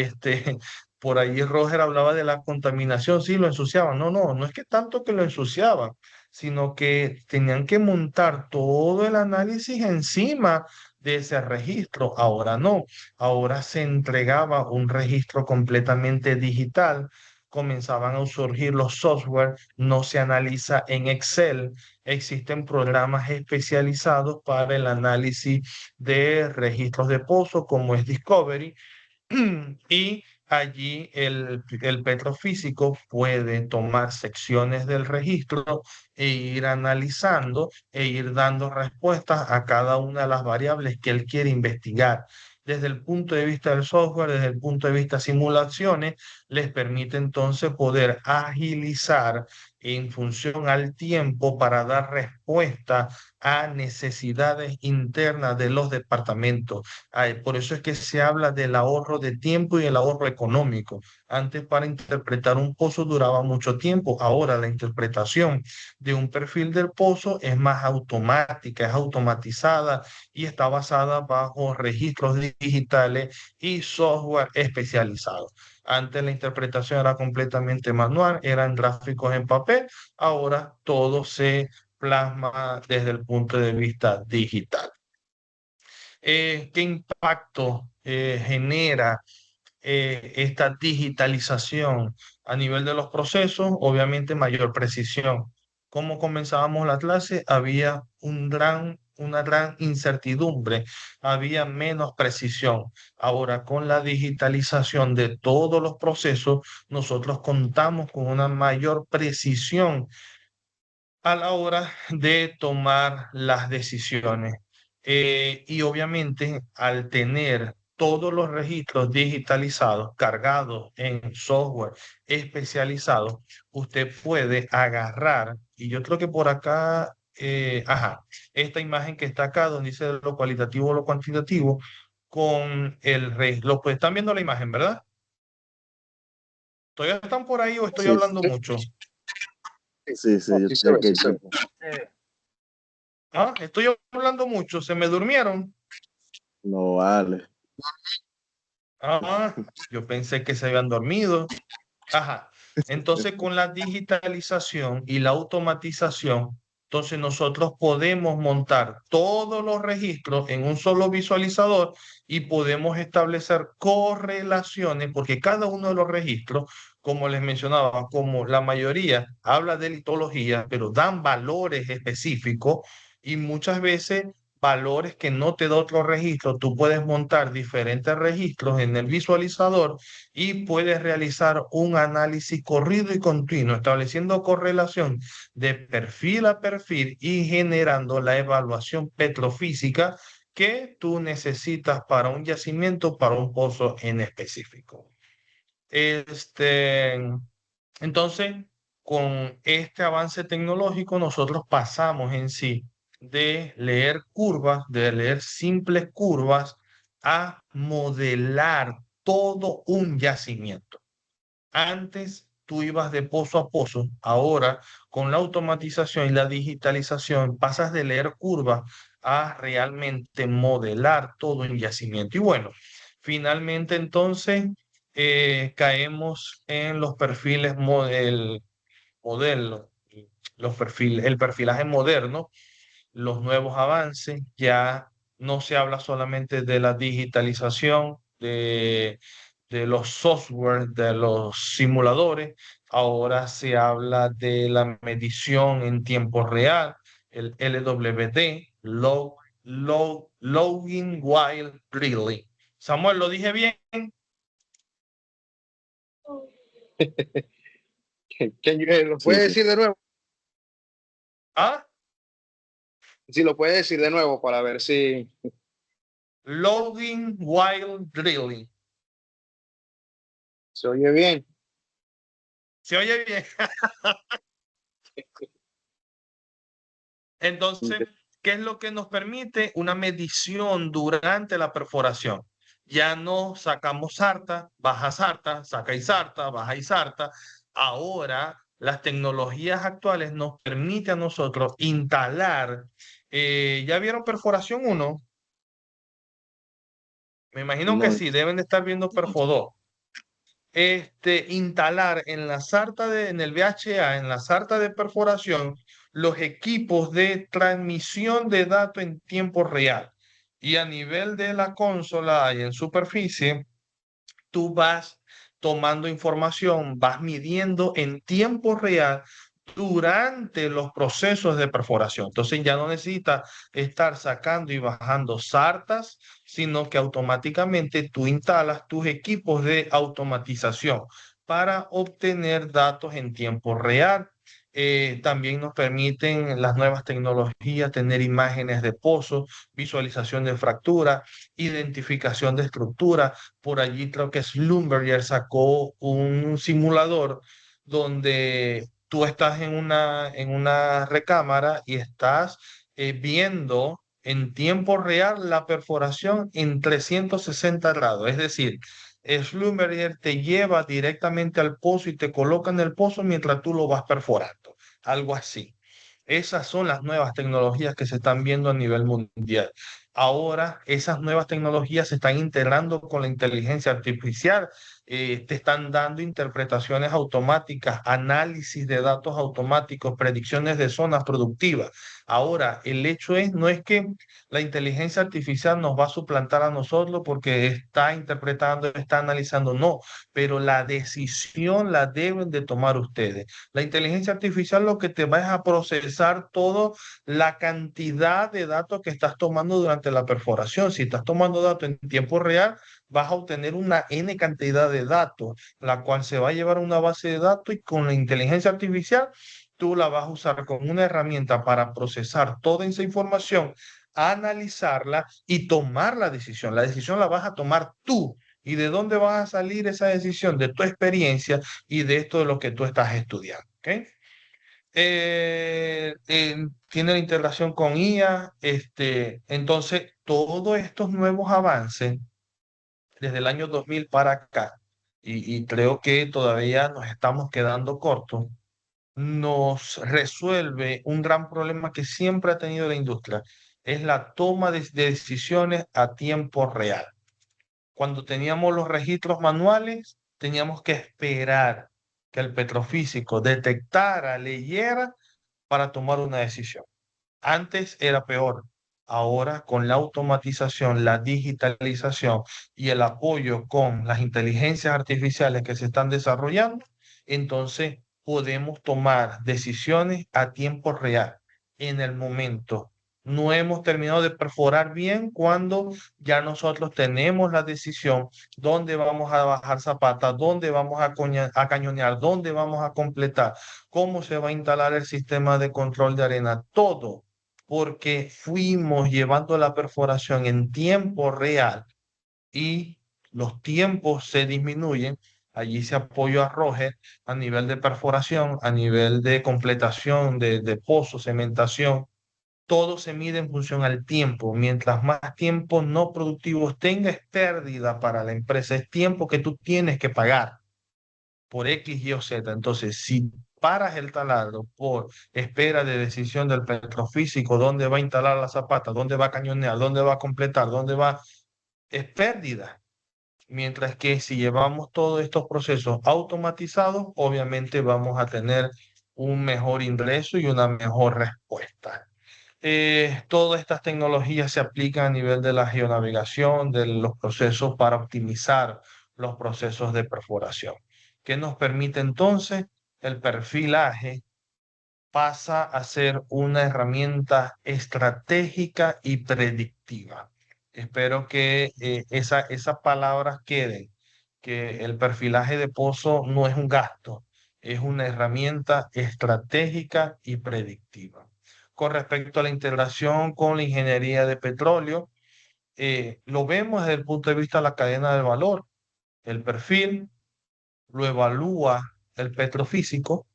S3: por ahí Roger hablaba de la contaminación, sí, lo ensuciaban. No, no, no es que tanto que lo ensuciaban, sino que tenían que montar todo el análisis encima de ese registro. Ahora no, ahora se entregaba un registro completamente digital, comenzaban a surgir los software, no se analiza en Excel, existen programas especializados para el análisis de registros de pozo como es Discovery. Y allí el petrofísico puede tomar secciones del registro e ir analizando e ir dando respuestas a cada una de las variables que él quiere investigar. Desde el punto de vista del software, desde el punto de vista de simulaciones, les permite entonces poder agilizar en función al tiempo para dar respuesta a necesidades internas de los departamentos. Por eso es que se habla del ahorro de tiempo y el ahorro económico. Antes, para interpretar un pozo duraba mucho tiempo. Ahora la interpretación de un perfil del pozo es más automática, es automatizada y está basada bajo registros digitales y software especializado. Antes la interpretación era completamente manual, eran gráficos en papel, ahora todo se plasma desde el punto de vista digital. ¿Qué impacto genera esta digitalización a nivel de los procesos? Obviamente mayor precisión. ¿Cómo comenzábamos la clase? Había una gran incertidumbre, había menos precisión. Ahora, con la digitalización de todos los procesos, nosotros contamos con una mayor precisión a la hora de tomar las decisiones. Y obviamente al tener todos los registros digitalizados, cargados en software especializado, usted puede agarrar, y yo creo que por acá, esta imagen que está acá, donde dice lo cualitativo o lo cuantitativo, con el registro, pues están viendo la imagen, ¿verdad? ¿Todavía están por ahí o estoy
S4: Sí,
S3: hablando mucho?
S4: sí,
S2: No,
S4: yo
S2: sí se
S4: creo
S2: ve,
S4: que
S2: sí se ve.
S3: Estoy hablando mucho, se me durmieron.
S4: no vale.
S3: Yo pensé que se habían dormido. Ajá. Entonces, con la digitalización y la automatización, entonces nosotros podemos montar todos los registros en un solo visualizador y podemos establecer correlaciones, porque cada uno de los registros, como les mencionaba, como la mayoría habla de litología, pero dan valores específicos y muchas veces valores que no te da otro registro. Tú puedes montar diferentes registros en el visualizador y puedes realizar un análisis corrido y continuo, estableciendo correlación de perfil a perfil y generando la evaluación petrofísica que tú necesitas para un yacimiento, para un pozo en específico. Entonces, con este avance tecnológico, nosotros pasamos en sí de leer curvas, de leer simples curvas, a modelar todo un yacimiento. Antes tú ibas de pozo a pozo, ahora con la automatización y la digitalización pasas de leer curvas a realmente modelar todo un yacimiento. Y bueno, finalmente entonces caemos en los perfiles modelo, los perfiles, el perfilaje moderno, los nuevos avances. Ya no se habla solamente de la digitalización, de los software, de los simuladores, ahora se habla de la medición en tiempo real, el LWD, Logging While Drilling. Samuel, ¿lo dije bien?
S2: ¿Lo
S4: Sí,
S2: puede
S4: sí.
S2: decir de nuevo?
S3: ¿Ah?
S2: Sí, lo puede decir de nuevo para ver si...
S3: Logging While Drilling.
S2: ¿Se oye bien?
S3: ¿Se oye bien? Entonces, ¿qué es lo que nos permite? Una medición durante la perforación. Ya no sacamos sarta, baja sarta, saca y sarta, baja y sarta. Ahora, las tecnologías actuales nos permiten a nosotros instalar. ¿Ya vieron perforación 1? Me imagino que
S4: No,
S3: sí, deben de estar viendo perfo 2. Instalar en la en el VHA, en la sarta de perforación, los equipos de transmisión de datos en tiempo real. Y a nivel de la consola y en superficie, tú vas tomando información, vas midiendo en tiempo real durante los procesos de perforación. Entonces ya no necesitas estar sacando y bajando sartas, sino que automáticamente tú instalas tus equipos de automatización para obtener datos en tiempo real. También nos permiten las nuevas tecnologías tener imágenes de pozos, visualización de fractura, identificación de estructura. Por allí creo que Schlumberger sacó un simulador donde tú estás en una recámara y estás viendo en tiempo real la perforación en 360 grados. Es decir, Schlumberger te lleva directamente al pozo y te coloca en el pozo mientras tú lo vas perforando. Algo así. Esas son las nuevas tecnologías que se están viendo a nivel mundial. Ahora, esas nuevas tecnologías se están integrando con la inteligencia artificial, te están dando interpretaciones automáticas, análisis de datos automáticos, predicciones de zonas productivas. Ahora, el hecho es, no es que la inteligencia artificial nos va a suplantar a nosotros porque está interpretando, está analizando, no, pero la decisión la deben de tomar ustedes. La inteligencia artificial lo que te va es a procesar toda la cantidad de datos que estás tomando durante la perforación. Si estás tomando datos en tiempo real, vas a obtener una N cantidad de datos, la cual se va a llevar a una base de datos y con la inteligencia artificial tú la vas a usar como una herramienta para procesar toda esa información, analizarla y tomar la decisión. La decisión la vas a tomar tú. ¿Y de dónde va a salir esa decisión? De tu experiencia y de esto de lo que tú estás estudiando. ¿Ok? Tiene la integración con IA. Entonces, todos estos nuevos avances desde el año 2000 para acá, y creo que todavía nos estamos quedando cortos, nos resuelve un gran problema que siempre ha tenido la industria, es la toma de decisiones a tiempo real. Cuando teníamos los registros manuales, teníamos que esperar que el petrofísico detectara, leyera para tomar una decisión. Antes era peor. Ahora, con la automatización, la digitalización y el apoyo con las inteligencias artificiales que se están desarrollando, entonces podemos tomar decisiones a tiempo real, en el momento. No hemos terminado de perforar bien cuando ya nosotros tenemos la decisión dónde vamos a bajar zapata, dónde vamos a cañonear, dónde vamos a completar, cómo se va a instalar el sistema de control de arena, todo porque fuimos llevando la perforación en tiempo real y los tiempos se disminuyen. Allí se apoyó a Roger a nivel de perforación, a nivel de completación de pozo, cementación. Todo se mide en función al tiempo. Mientras más tiempos no productivos tenga, es pérdida para la empresa. Es tiempo que tú tienes que pagar por X, Y o Z. Entonces, si paras el taladro por espera de decisión del petrofísico, dónde va a instalar la zapata, dónde va a cañonear, dónde va a completar, dónde va, es pérdida. Mientras que si llevamos todos estos procesos automatizados, obviamente vamos a tener un mejor ingreso y una mejor respuesta. Todas estas tecnologías se aplican a nivel de la geonavegación, de los procesos para optimizar los procesos de perforación. ¿Qué nos permite entonces? El perfilaje pasa a ser una herramienta estratégica y predictiva. Espero que esas palabras queden, que el perfilaje de pozo no es un gasto, es una herramienta estratégica y predictiva. Con respecto a la integración con la ingeniería de petróleo, lo vemos desde el punto de vista de la cadena de valor. El perfil lo evalúa el petrofísico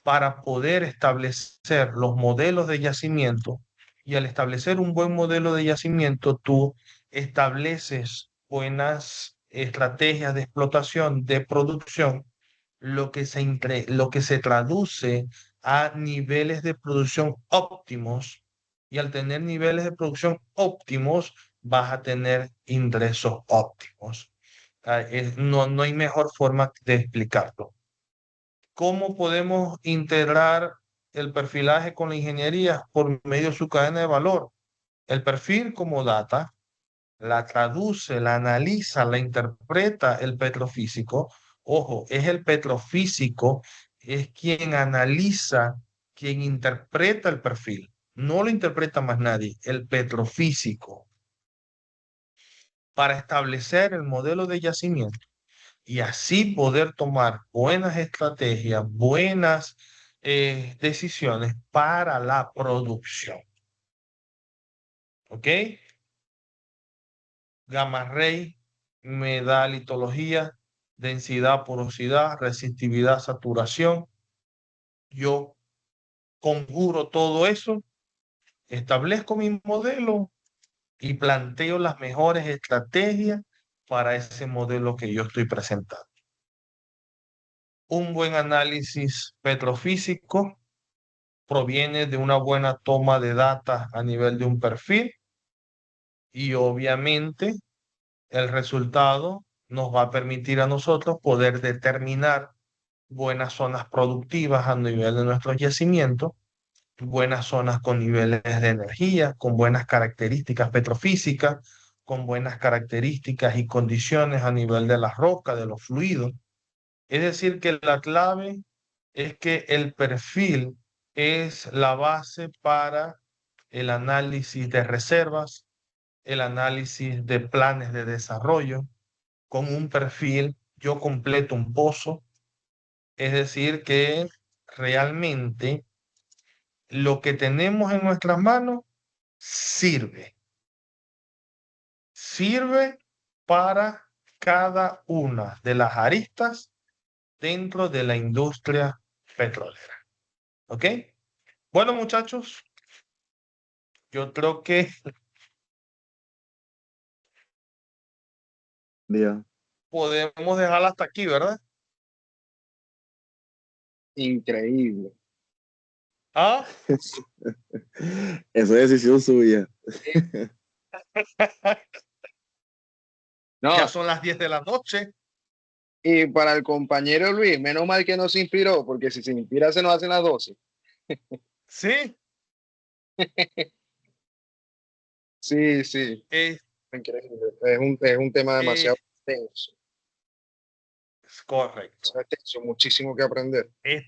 S3: para poder establecer los modelos de yacimiento, y al establecer un buen modelo de yacimiento, tú estableces buenas estrategias de explotación, de producción, lo que se traduce a niveles de producción óptimos, y al tener niveles de producción óptimos, vas a tener ingresos óptimos. No hay mejor forma de explicarlo. ¿Cómo podemos integrar el perfilaje con la ingeniería? Por medio de su cadena de valor. El perfil como data, la traduce, la analiza, la interpreta el petrofísico. Ojo, es el petrofísico, es quien analiza, quien interpreta el perfil. No lo interpreta más nadie, el petrofísico, para establecer el modelo de yacimiento y así poder tomar buenas estrategias, buenas decisiones para la producción. ¿Ok? Gamma ray me da litología, densidad, porosidad, resistividad, saturación. Yo conjuro todo eso, establezco mi modelo y planteo las mejores estrategias para ese modelo que yo estoy presentando. Un buen análisis petrofísico proviene de una buena toma de data a nivel de un perfil y obviamente el resultado nos va a permitir a nosotros poder determinar buenas zonas productivas a nivel de nuestros yacimientos, buenas zonas con niveles de energía, con buenas características petrofísicas, con buenas características y condiciones a nivel de la roca, de los fluidos. Es decir, que la clave es que el perfil es la base para el análisis de reservas, el análisis de planes de desarrollo. Con un perfil yo completo un pozo, es decir, que realmente lo que tenemos en nuestras manos sirve. Sirve para cada una de las aristas dentro de la industria petrolera. ¿Ok? Bueno, muchachos, yo creo que
S4: Dios.
S3: podemos dejarla hasta aquí, ¿verdad?
S2: Increíble.
S3: Ah,
S4: Eso es decisión suya.
S3: ya
S2: No,
S3: son las 10 de la noche.
S2: y para el compañero Luis, menos mal que no se inspiró, porque si se inspira se nos hacen las 12.
S3: Sí,
S2: Sí, sí,
S3: es,
S2: increíble. Es un tema demasiado tenso.
S3: es correcto.
S2: Demasiado tenso, muchísimo que aprender.
S3: Es-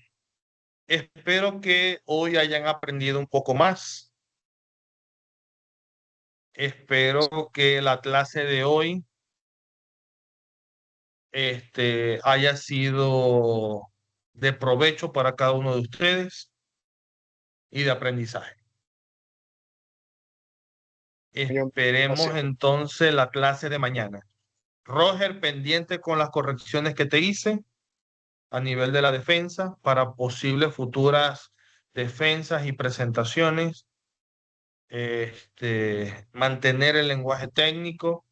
S3: espero que hoy hayan aprendido un poco más. Espero que la clase de hoy haya sido de provecho para cada uno de ustedes y de aprendizaje. Esperemos
S2: Demasiado.
S3: entonces la clase de mañana. Roger, pendiente con las correcciones que te hice a nivel de la defensa para posibles futuras defensas y presentaciones. Mantener el lenguaje técnico,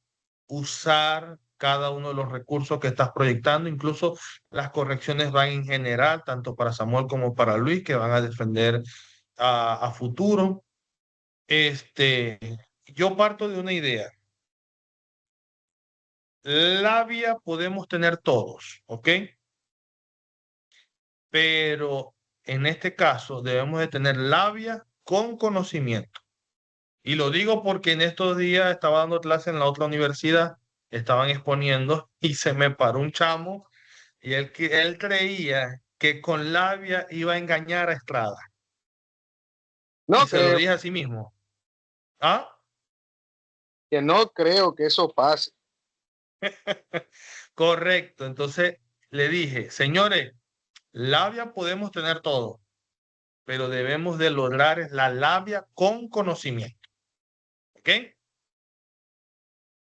S3: usar cada uno de los recursos que estás proyectando, incluso las correcciones van en general, tanto para Samuel como para Luis, que van a defender a futuro. Yo parto de una idea. Labia podemos tener todos, ¿ok? Pero en este caso debemos de tener labia con conocimiento. Y lo digo porque en estos días estaba dando clase en la otra universidad, estaban exponiendo y se me paró un chamo y él creía que con labia iba a engañar a Estrada. Y
S2: No
S3: se lo
S2: creo,
S3: dije a sí mismo. ¿Ah?
S2: que no creo que eso pase.
S3: Correcto. Entonces le dije, señores, labia podemos tener todo, pero debemos de lograr es la labia con conocimiento. ¿Ok?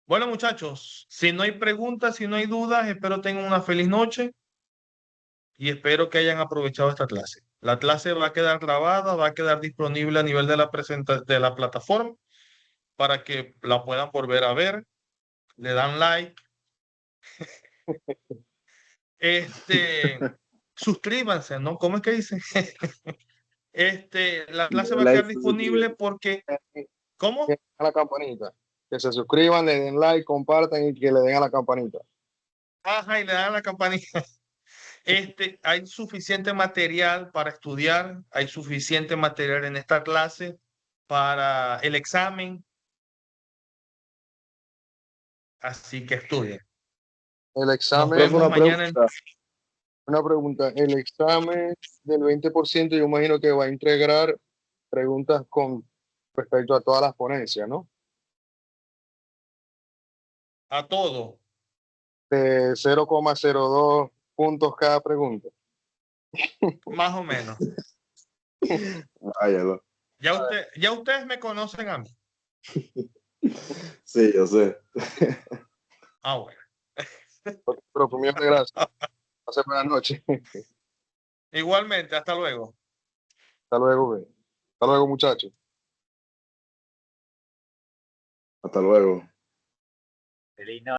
S3: Bueno, muchachos, si no hay preguntas, si no hay dudas, espero tengan una feliz noche y espero que hayan aprovechado esta clase. La clase va a quedar grabada, va a quedar disponible a nivel de de la plataforma para que la puedan volver a ver. Le dan like. Este, suscríbanse, ¿no? ¿Cómo es que dice? La clase va a
S4: Like,
S3: quedar
S4: suscribir.
S3: disponible porque,
S2: Que
S3: ¿cómo?
S2: den a la campanita. Que se suscriban, le den like, compartan y que le den a la campanita.
S3: Ajá, y le dan la campanita. Hay suficiente material para estudiar, hay suficiente material en esta clase para el examen, así que estudien.
S2: El
S3: Nos
S2: examen,
S4: Profe,
S3: vemos
S4: una
S3: mañana.
S4: pregunta.
S2: una pregunta. El examen del 20% yo imagino que va a integrar preguntas con respecto a todas las ponencias, ¿no?
S3: A todo.
S2: De 0,02 puntos cada pregunta.
S3: Más o menos.
S4: Váyalo.
S3: Ya ustedes me conocen a mí.
S4: Sí, yo sé.
S3: Ah, bueno.
S2: Profe, un millón de gracias. Pase buenas noches.
S3: Igualmente, hasta luego.
S2: Hasta luego, güey. Hasta luego, muchachos.
S4: Hasta luego.
S5: Feliz noche.